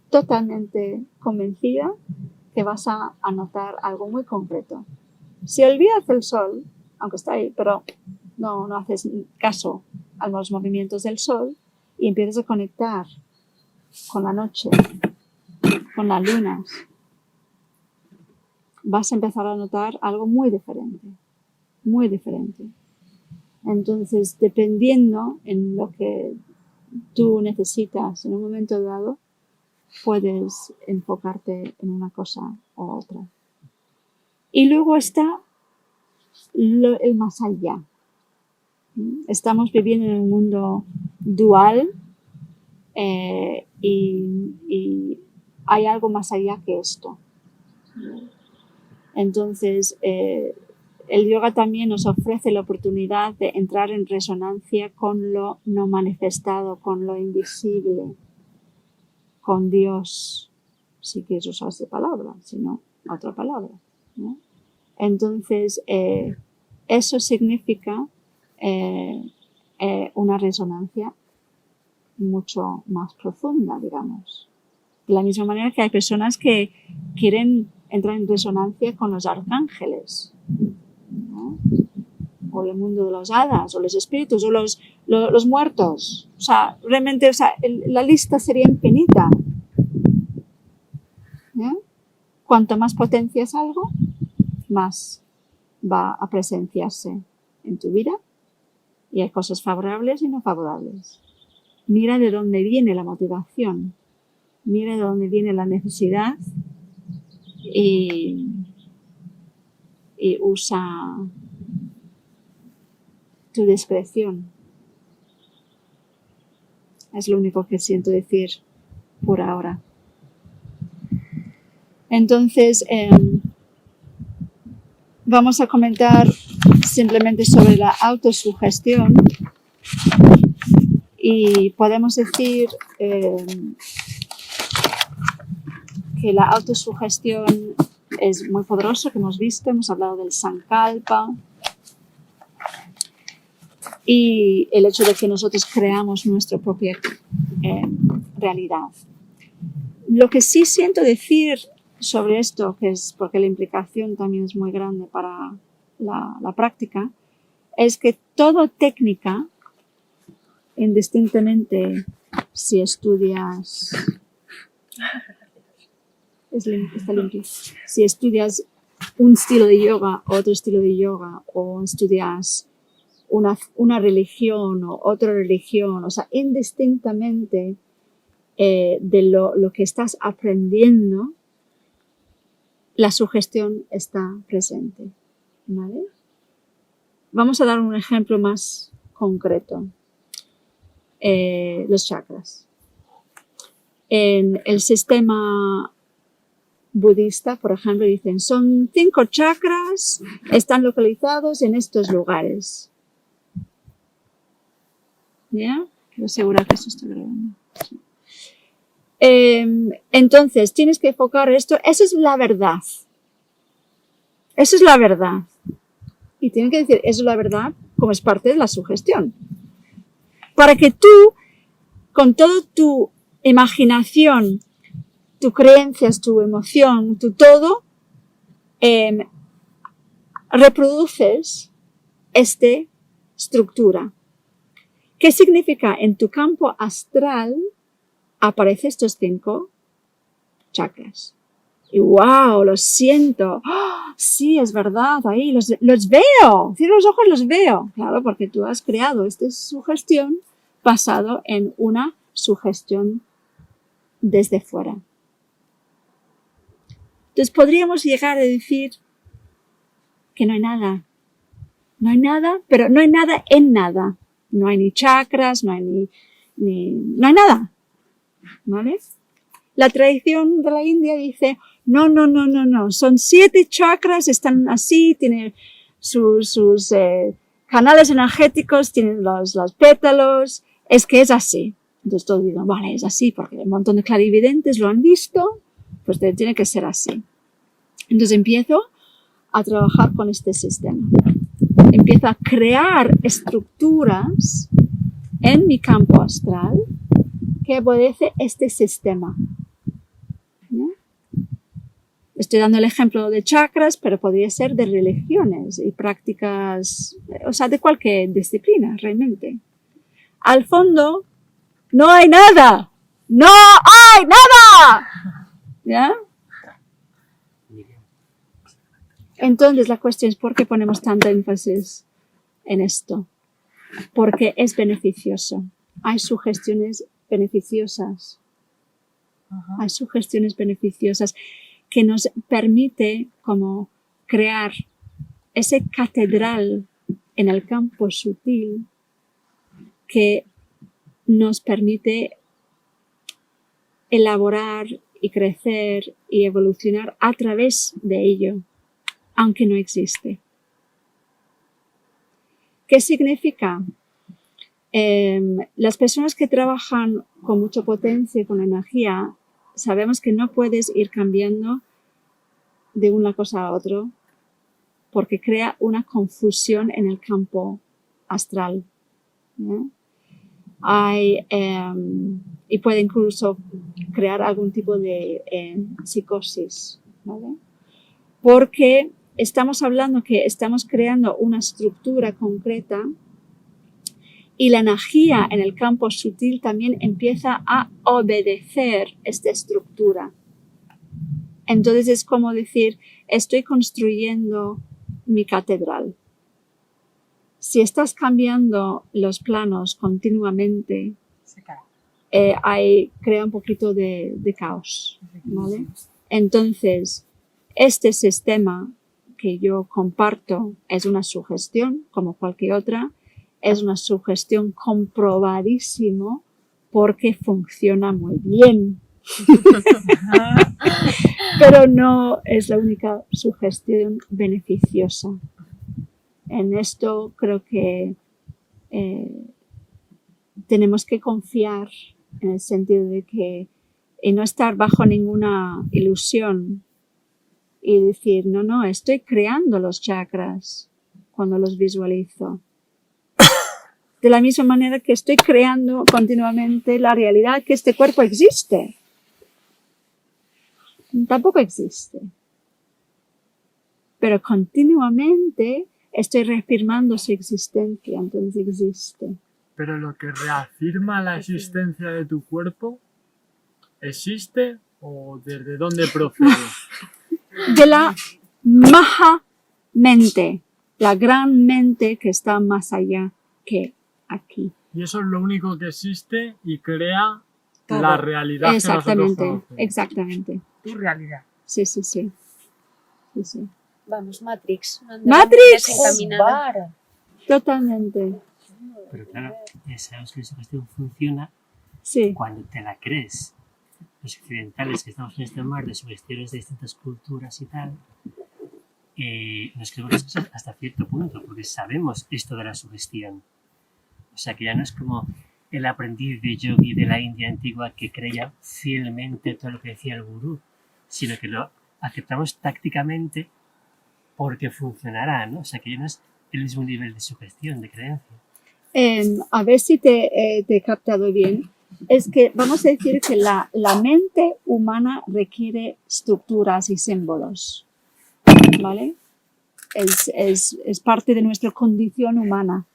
totalmente convencida que vas a notar algo muy concreto. Si olvidas el sol, aunque está ahí, pero no haces caso a los movimientos del sol y empiezas a conectar con la noche, con las lunas, vas a empezar a notar algo muy diferente, muy diferente. Entonces, dependiendo en lo que tú necesitas en un momento dado, puedes enfocarte en una cosa u otra. Y luego está el más allá. Estamos viviendo en un mundo dual y hay algo más allá que esto. Entonces, el yoga también nos ofrece la oportunidad de entrar en resonancia con lo no manifestado, con lo invisible, con Dios, si quieres usar esa palabra, si no, otra palabra, ¿no? Entonces, eso significa una resonancia mucho más profunda, digamos. De la misma manera que hay personas que quieren entrar en resonancia con los arcángeles, ¿no? O el mundo de las hadas, o los espíritus, o los muertos. O sea, realmente, la lista sería infinita. Cuanto más potencias algo, más va a presenciarse en tu vida. Y hay cosas favorables y no favorables. Mira de dónde viene la motivación. Mira de dónde viene la necesidad. Y usa tu discreción. Es lo único que siento decir por ahora. Entonces, vamos a comentar simplemente sobre la autosugestión y podemos decir que la autosugestión es muy poderosa, que hemos visto, hemos hablado del Sankalpa y el hecho de que nosotros creamos nuestra propia realidad. Lo que sí siento decir sobre esto, que es porque la implicación también es muy grande para la práctica, es que toda técnica, indistintamente si estudias, está limpio, si estudias un estilo de yoga, otro estilo de yoga, o estudias una religión o otra religión, o sea, indistintamente de lo que estás aprendiendo, la sugestión está presente, ¿vale? Vamos a dar un ejemplo más concreto. Los chakras. En el sistema budista, por ejemplo, dicen, son 5 chakras, están localizados en estos lugares. ¿Ya? Quiero asegurar que eso está grabando. Sí. Entonces, tienes que enfocar esto. Esa es la verdad. Esa es la verdad. Y tienen que decir, eso es la verdad, como es parte de la sugestión. Para que tú, con toda tu imaginación, tus creencias, tu emoción, tu todo, reproduces esta estructura. ¿Qué significa? En tu campo astral aparecen estos 5 chakras. Y wow, lo siento. ¡Oh, sí, es verdad, ahí los veo. Cierro los ojos, los veo. Claro, porque tú has creado esta sugestión basado en una sugestión desde fuera. Entonces podríamos llegar a decir que no hay nada. No hay nada, pero no hay nada en nada. No hay ni chakras, no hay no hay nada. ¿Vale? La tradición de la India dice, no, son 7 chakras, están así, tienen sus canales energéticos, tienen los pétalos, es que es así. Entonces todos digan, vale, es así, porque un montón de clarividentes lo han visto, pues tiene que ser así. Entonces empiezo a trabajar con este sistema. Empiezo a crear estructuras en mi campo astral que obedece este sistema. ¿No? Estoy dando el ejemplo de chakras, pero podría ser de religiones y prácticas, o sea, de cualquier disciplina realmente. Al fondo, no hay nada. ¡No hay nada! ¿Ya? Entonces la cuestión es ¿por qué ponemos tanto énfasis en esto? Porque es beneficioso. Hay sugestiones beneficiosas. Hay sugestiones beneficiosas que nos permite como crear ese catedral en el campo sutil que nos permite elaborar y crecer y evolucionar a través de ello, aunque no existe. ¿Qué significa? Las personas que trabajan con mucha potencia, con energía, sabemos que no puedes ir cambiando de una cosa a otra porque crea una confusión en el campo astral. ¿No? Y puede incluso crear algún tipo de psicosis, ¿vale? Porque estamos hablando que estamos creando una estructura concreta y la energía en el campo sutil también empieza a obedecer esta estructura. Entonces es como decir, estoy construyendo mi catedral. Si estás cambiando los planos continuamente, crea un poquito de caos, ¿vale? Entonces, este sistema que yo comparto es una sugestión, como cualquier otra, es una sugestión comprobadísimo porque funciona muy bien. Pero no es la única sugestión beneficiosa. En esto creo que tenemos que confiar en el sentido de que y no estar bajo ninguna ilusión y decir, no, estoy creando los chakras cuando los visualizo. De la misma manera que estoy creando continuamente la realidad que este cuerpo existe. Tampoco existe. Pero continuamente estoy reafirmando su existencia, entonces existe.
Pero lo que reafirma la existencia de tu cuerpo, ¿existe o desde dónde procede?
De la Maha mente, la gran mente que está más allá que aquí.
Y eso es lo único que existe y crea
todo.
La realidad
Exactamente,
que nosotros conocemos.
exactamente.
Tu realidad.
Sí.
Vamos, Matrix.
Matrix.
Desencaminada.
Totalmente.
Pero claro, sabemos que la sugestión funciona
Sí.
cuando te la crees. Los occidentales que estamos en este mar de sugestiones de distintas culturas y tal, nos creemos las cosas hasta cierto punto, porque sabemos esto de la sugestión. O sea que ya no es como el aprendiz de yogi de la India antigua que creía fielmente todo lo que decía el gurú, sino que lo aceptamos tácticamente porque funcionará, ¿no? O sea que ya no es el mismo nivel de sugestión, de creencia.
A ver si te he captado bien. Es que vamos a decir que la mente humana requiere estructuras y símbolos, ¿vale? Es parte de nuestra condición humana.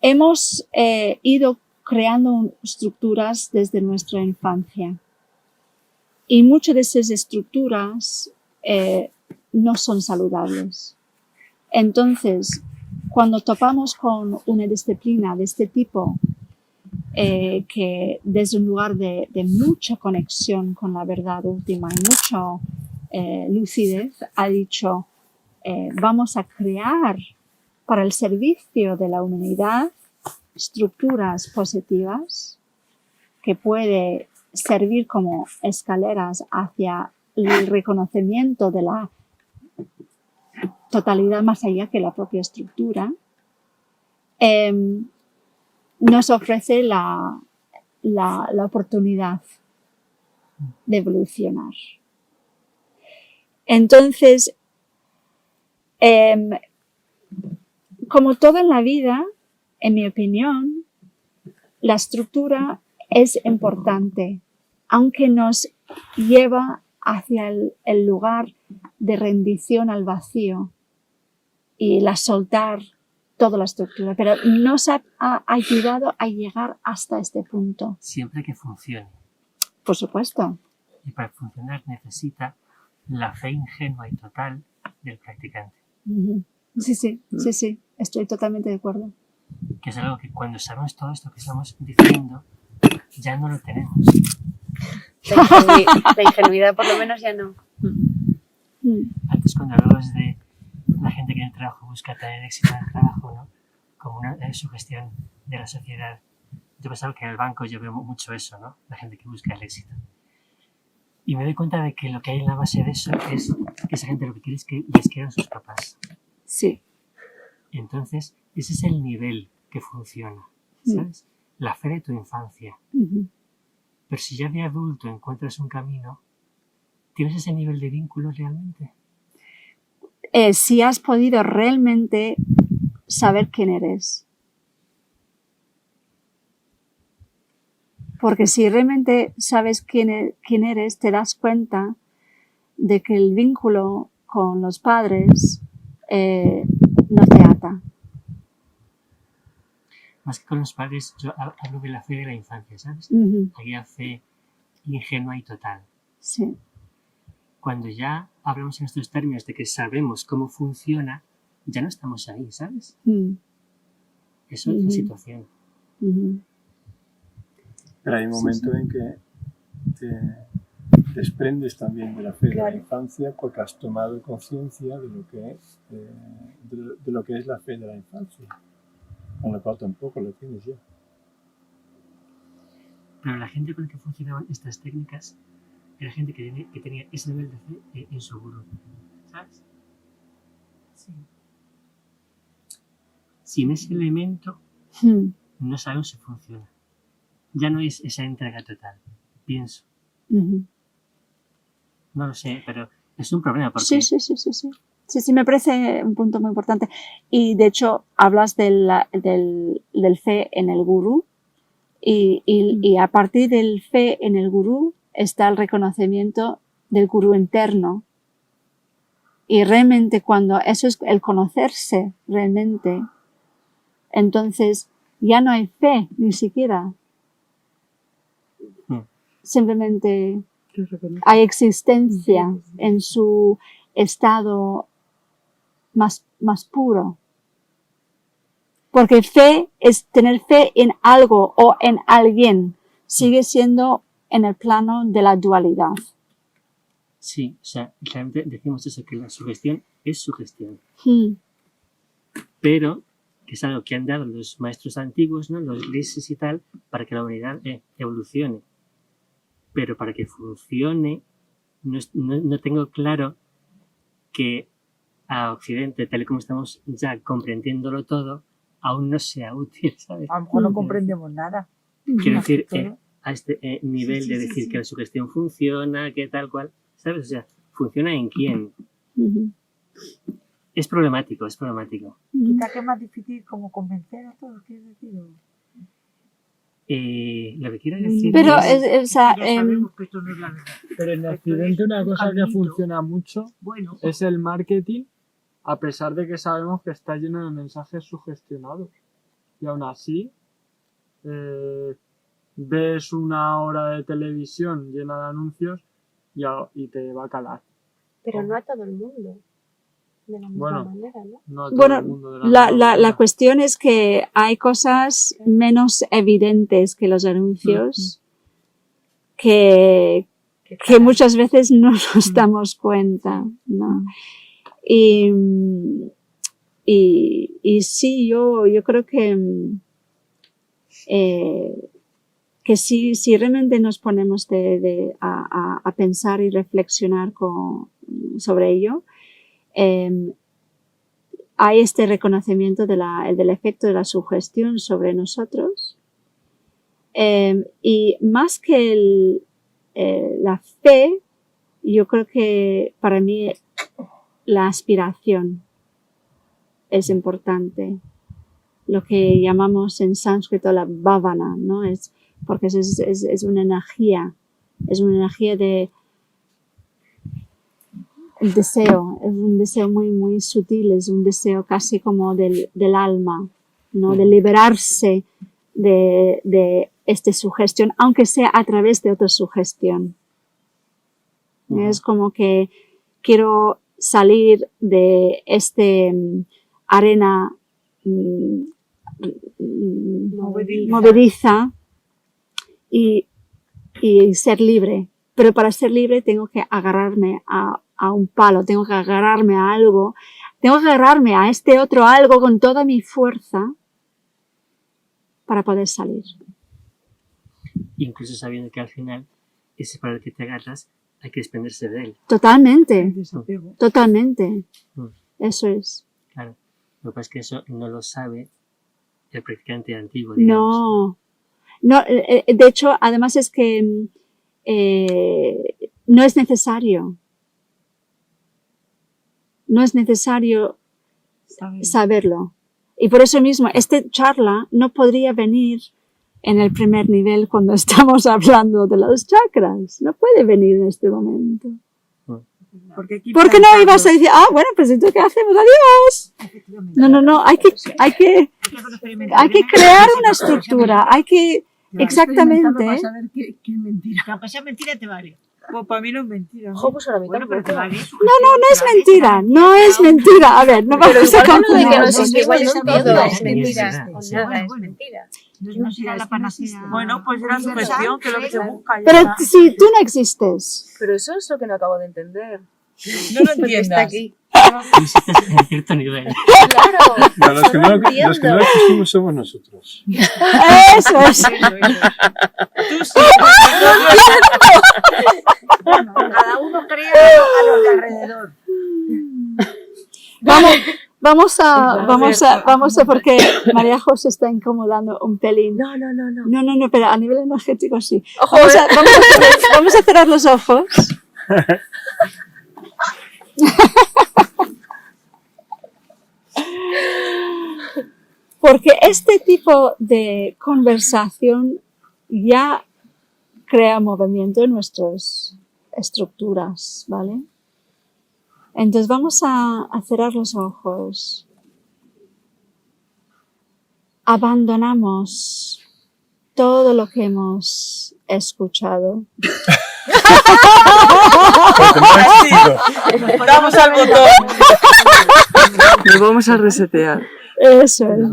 Hemos ido creando estructuras desde nuestra infancia. Y muchas de esas estructuras no son saludables. Entonces, cuando topamos con una disciplina de este tipo, que desde un lugar de mucha conexión con la verdad última y mucha lucidez, ha dicho, vamos a crear para el servicio de la humanidad estructuras positivas que puede servir como escaleras hacia el reconocimiento de la totalidad más allá que la propia estructura, nos ofrece la oportunidad de evolucionar. Entonces, como todo en la vida, en mi opinión, la estructura es importante, aunque nos lleva hacia el lugar de rendición al vacío y la soltar toda la estructura, pero nos ha ayudado a llegar hasta este punto.
Siempre que funcione.
Por supuesto.
Y para funcionar necesita la fe ingenua y total del practicante.
Sí, estoy totalmente de acuerdo.
Que es algo que cuando sabemos todo esto que estamos diciendo, ya no lo tenemos.
La ingenuidad por lo menos ya no.
Antes cuando hablabas de la gente que en el trabajo busca tener éxito en el trabajo, ¿no? Como una sugestión de la sociedad. Yo pensaba que en el banco yo veo mucho eso, ¿no? La gente que busca el éxito. Y me doy cuenta de que lo que hay en la base de eso es que esa gente lo que quiere es que les quieran sus papás.
Sí.
Entonces, ese es el nivel que funciona, ¿sabes? La fe de tu infancia. Pero si ya de adulto encuentras un camino, ¿tienes ese nivel de vínculo realmente?
Si has podido realmente saber quién eres. Porque si realmente sabes quién eres, te das cuenta de que el vínculo con los padres no te ata.
Más que con los padres, yo hablo de la fe de la infancia, ¿sabes? Aquella fe ingenua y total.
Sí.
Cuando ya hablamos en estos términos de que sabemos cómo funciona, ya no estamos ahí, ¿sabes? Eso es la situación.
Pero hay un momento en que te desprendes también de la fe de la infancia porque has tomado conciencia de lo que es la fe de la infancia, con lo cual tampoco lo tienes ya.
Pero la gente con la que funcionaban estas técnicas era gente que tenía ese nivel de fe en su gurú, ¿sabes?
Sí.
Sin ese elemento no sabemos si funciona. Ya no es esa entrega total, pienso. No lo sé, pero es un problema porque...
Sí, me parece un punto muy importante. Y de hecho, hablas del fe en el gurú y a partir del fe en el gurú está el reconocimiento del gurú interno. Y realmente cuando eso es el conocerse realmente, entonces ya no hay fe ni siquiera. Simplemente hay existencia en su estado más puro. Porque fe es tener fe en algo o en alguien. Sigue siendo en el plano de la dualidad.
Sí, o sea, realmente decimos eso, que la sugestión es sugestión. Pero que es algo que han dado los maestros antiguos, ¿no? Los grises y tal, para que la humanidad evolucione. Pero para que funcione, no tengo claro que a Occidente, tal y como estamos ya comprendiéndolo todo, aún no sea útil, ¿sabes?
A lo mejor no comprendemos nada.
Quiero decir, a este nivel de decir que la sugestión funciona, que tal cual, ¿sabes? O sea, ¿funciona en quién? Es problemático.
Quizá que es más difícil como convencer a todos, ¿quieres decir?
Lo que quiero decir
pero
es...
ya sabemos que esto no es la verdad.
Pero en Occidente una cosa que funciona mucho es el marketing, a pesar de que sabemos que está lleno de mensajes sugestionados. Y aún así, ves una hora de televisión llena de anuncios y te va a calar.
Pero no a todo el mundo. De la misma manera, ¿no?
No a todo el mundo de la misma manera.
La cuestión es que hay cosas menos evidentes que los anuncios que muchas veces no nos damos cuenta, ¿no? Y sí, yo creo que si realmente nos ponemos a pensar y reflexionar sobre ello, hay este reconocimiento del efecto de la sugestión sobre nosotros, y más que la fe, yo creo que para mí la aspiración es importante. Lo que llamamos en sánscrito la bhavana, ¿no? Porque es una energía de el deseo, es un deseo muy, muy sutil, es un deseo casi como del alma, ¿no? De liberarse de esta sugestión, aunque sea a través de otra sugestión. Es como que quiero salir de arena movediza y ser libre. Pero para ser libre tengo que agarrarme a un palo, tengo que agarrarme a algo, tengo que agarrarme a este otro algo con toda mi fuerza para poder salir.
Incluso sabiendo que al final, ese para el que te agarras, hay que desprenderse de él.
Totalmente. Totalmente. Eso es.
Claro. Lo que pasa es que eso no lo sabe el practicante antiguo, digamos.
No, de hecho, además es que no es necesario. No es necesario saberlo. Y por eso mismo, esta charla no podría venir en el primer nivel cuando estamos hablando de los chakras. No puede venir en este momento. Porque no ibas a decir, bueno, pues entonces ¿qué hacemos? ¡Adiós! No, hay que crear una estructura, hay que exactamente.
Para saber qué es mentira. Aunque sea mentira te vale.
Pues para mí no es mentira.
Ojo, pues ahora
Bueno, pero te vale.
No es mentira, no es mentira. A ver, no vamos a confundir.
Igual no todo es mentira, o nada es mentira.
No será la panacea.
Bueno, pues era sugestión, que es lo que se busca.
Pero si tú no existes.
Pero eso es lo que no acabo de entender.
No lo entiendas.
aquí.
Existes en cierto nivel.
Claro.
No, los que no existimos somos nosotros.
Eso es.
Tú sí.
Cada uno crea a los de alrededor.
Vamos a, porque María José está incomodando un pelín. No, pero a nivel energético sí.
Ojo,
Vamos a cerrar los ojos. Porque este tipo de conversación ya crea movimiento en nuestras estructuras, ¿vale? Entonces vamos a cerrar los ojos. Abandonamos todo lo que hemos escuchado.
Damos al botón.
Nos vamos a resetear.
Eso es.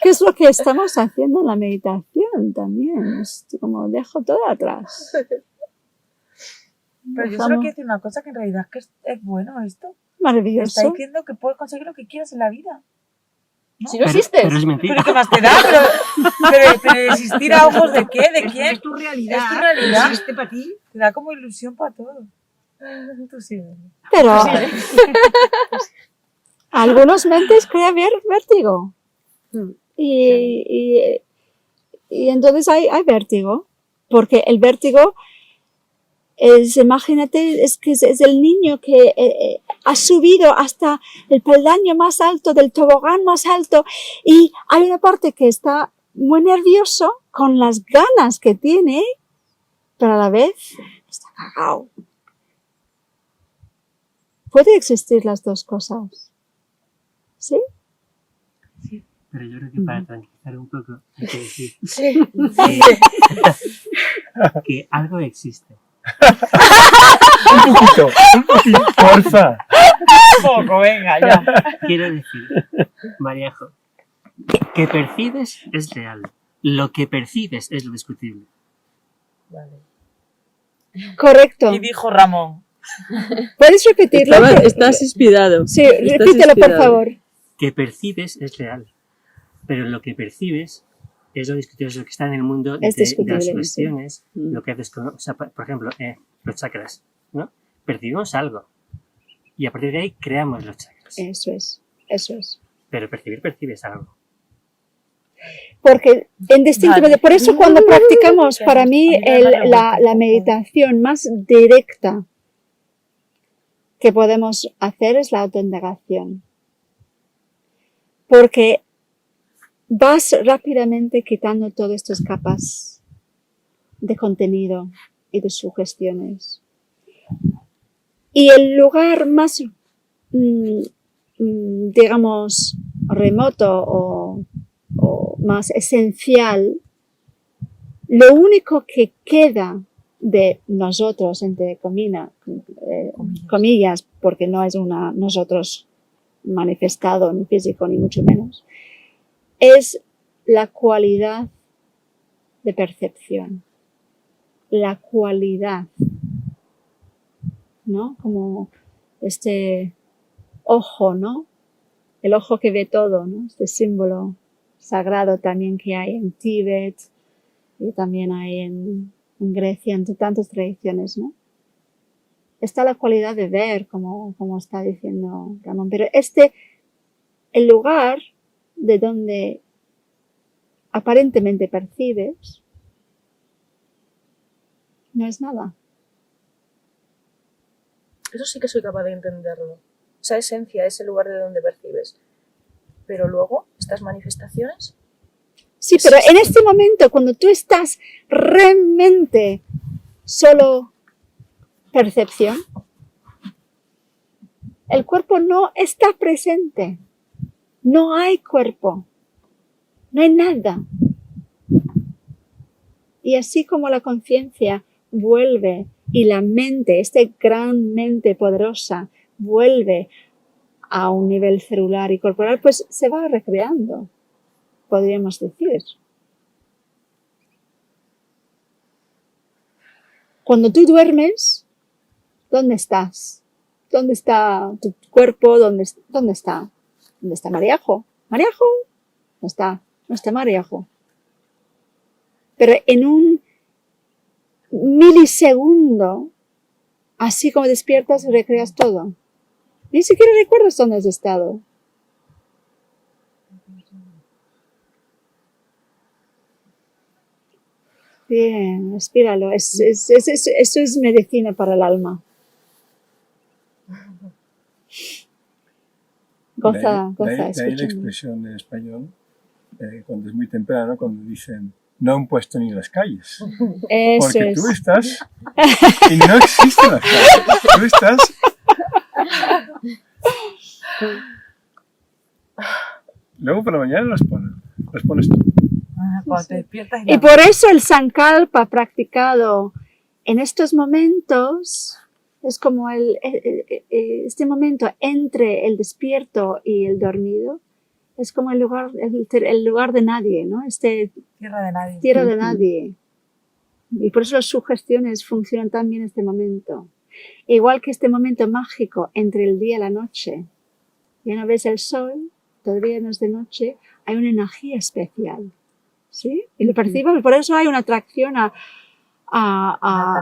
¿Qué es lo que estamos haciendo en la meditación también? Es como dejo todo atrás.
Pero yo solo quiero decir una cosa, que en realidad es que es bueno esto.
Maravilloso.
Está diciendo que puedes conseguir lo que quieras en la vida. ¿No?
Si no existes.
Pero es mentira.
¿Pero qué más te da? Pero existir a ojos de qué, de quién.
Es tu realidad.
Es tu realidad.
Existe para ti.
Te da como ilusión para todo. Tú sí.
Pero algunos mentes crean vértigo. Y entonces hay vértigo. Porque el vértigo es, imagínate, es que es el niño que ha subido hasta el peldaño más alto del tobogán más alto, y hay una parte que está muy nervioso con las ganas que tiene, pero a la vez está cagado. Puede existir las dos cosas. ¿Sí?
Pero yo creo que para tranquilizar un poco hay que decir que algo existe.
Un poquito, porfa.
Un poco, venga, ya.
Quiero decir, Mariajo, que percibes es real. Lo que percibes es lo discutible.
Vale.
Correcto.
Y dijo Ramón.
¿Puedes repetirlo?
Estás inspirado.
Sí,
Estás
repítelo, por
inspirado.
favor.
Que percibes es real. Pero lo que percibes es lo discutible, es lo que está en el mundo de
Es discutible,
las
sí.
cuestiones, lo que haces con, o sea, por ejemplo, los chakras, ¿no? Percibimos algo y a partir de ahí creamos los chakras.
Eso es.
Pero percibes algo.
Porque indistintamente, por eso cuando practicamos, para mí
la
la meditación más directa que podemos hacer es la autoindagación. Porque vas rápidamente quitando todas estas capas de contenido y de sugestiones. Y el lugar más, digamos, remoto o más esencial, lo único que queda de nosotros, entre comillas, porque no es una nosotros manifestado ni físico ni mucho menos, es la cualidad de percepción, la cualidad, ¿no? Como este ojo, ¿no? El ojo que ve todo, ¿no? Este símbolo sagrado también que hay en Tíbet y también hay en Grecia, entre tantas tradiciones, ¿no? Está la cualidad de ver, como está diciendo Ramón, pero el lugar de donde aparentemente percibes no es nada.
Eso sí que soy capaz de entenderlo. Esa esencia, ese lugar de donde percibes. Pero luego, estas manifestaciones...
Sí, pero en este momento, cuando tú estás realmente solo percepción, el cuerpo no está presente. No hay cuerpo. No hay nada. Y así como la conciencia vuelve y la mente, esta gran mente poderosa, vuelve a un nivel celular y corporal, pues se va recreando, podríamos decir. Cuando tú duermes, ¿dónde estás? ¿Dónde está tu cuerpo? ¿Dónde está? ¿Dónde está Mariajo? ¿Mariajo? No está Mariajo. Pero en un milisegundo, así como despiertas, recreas todo. Ni siquiera recuerdas dónde has estado. Bien, respíralo. Eso es medicina para el alma. Goza
de ahí la
escuchando.
expresión en español, cuando es muy temprano, cuando dicen no han puesto ni las calles.
Eso
Porque
es.
tú estás y no existen las calles. Tú estás... Luego por la mañana las pones tú.
Cuando te despiertas
Y por eso el Sankalpa practicado en estos momentos es como este momento entre el despierto y el dormido, es como el lugar de nadie, ¿no?
Tierra de nadie.
Tierra de nadie. Y por eso las sugestiones funcionan tan bien en este momento. Igual que este momento mágico entre el día y la noche. Ya no ves el sol, todavía no es de noche, hay una energía especial. ¿Sí? Y lo percibes, por eso hay una atracción a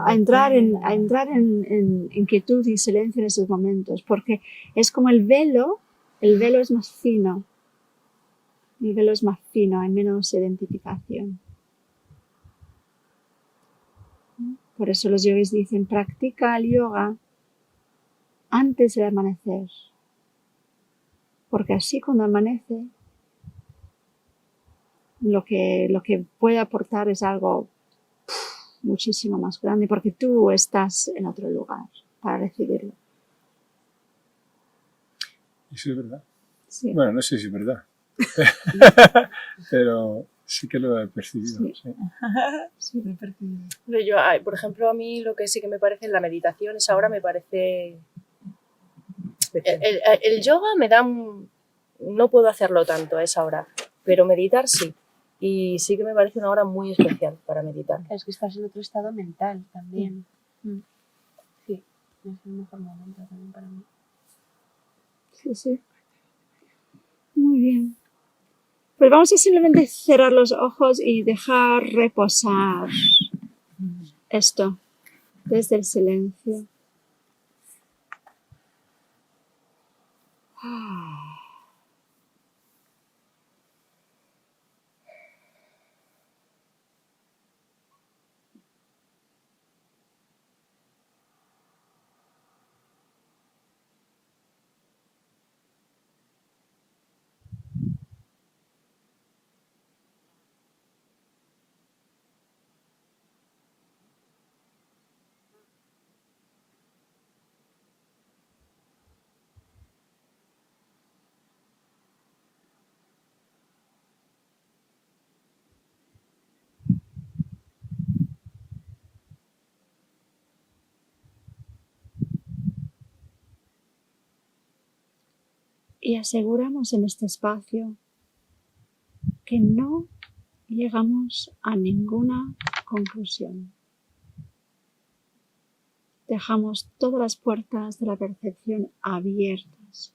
entrar en quietud y silencio en esos momentos, porque es como el velo es más fino. El velo es más fino, hay menos identificación. Por eso los yogis dicen, practica el yoga antes del amanecer. Porque así cuando amanece, lo que puede aportar es algo muchísimo más grande, porque tú estás en otro lugar para recibirlo.
Eso es verdad.
Sí.
Bueno, no sé si es verdad. Pero sí que lo he percibido.
Sí.
Sí.
Sí, lo he percibido.
Yo, por ejemplo, a mí lo que sí que me parece la meditación es ahora me parece... El yoga me da... No puedo hacerlo tanto a esa hora, pero meditar sí. Y sí que me parece una hora muy especial para meditar.
Es que estás en otro estado mental también. Sí, es el mejor momento también para mí.
Sí, sí. Muy bien. Pues vamos a simplemente cerrar los ojos y dejar reposar esto desde el silencio. Y aseguramos en este espacio que no llegamos a ninguna conclusión. Dejamos todas las puertas de la percepción abiertas.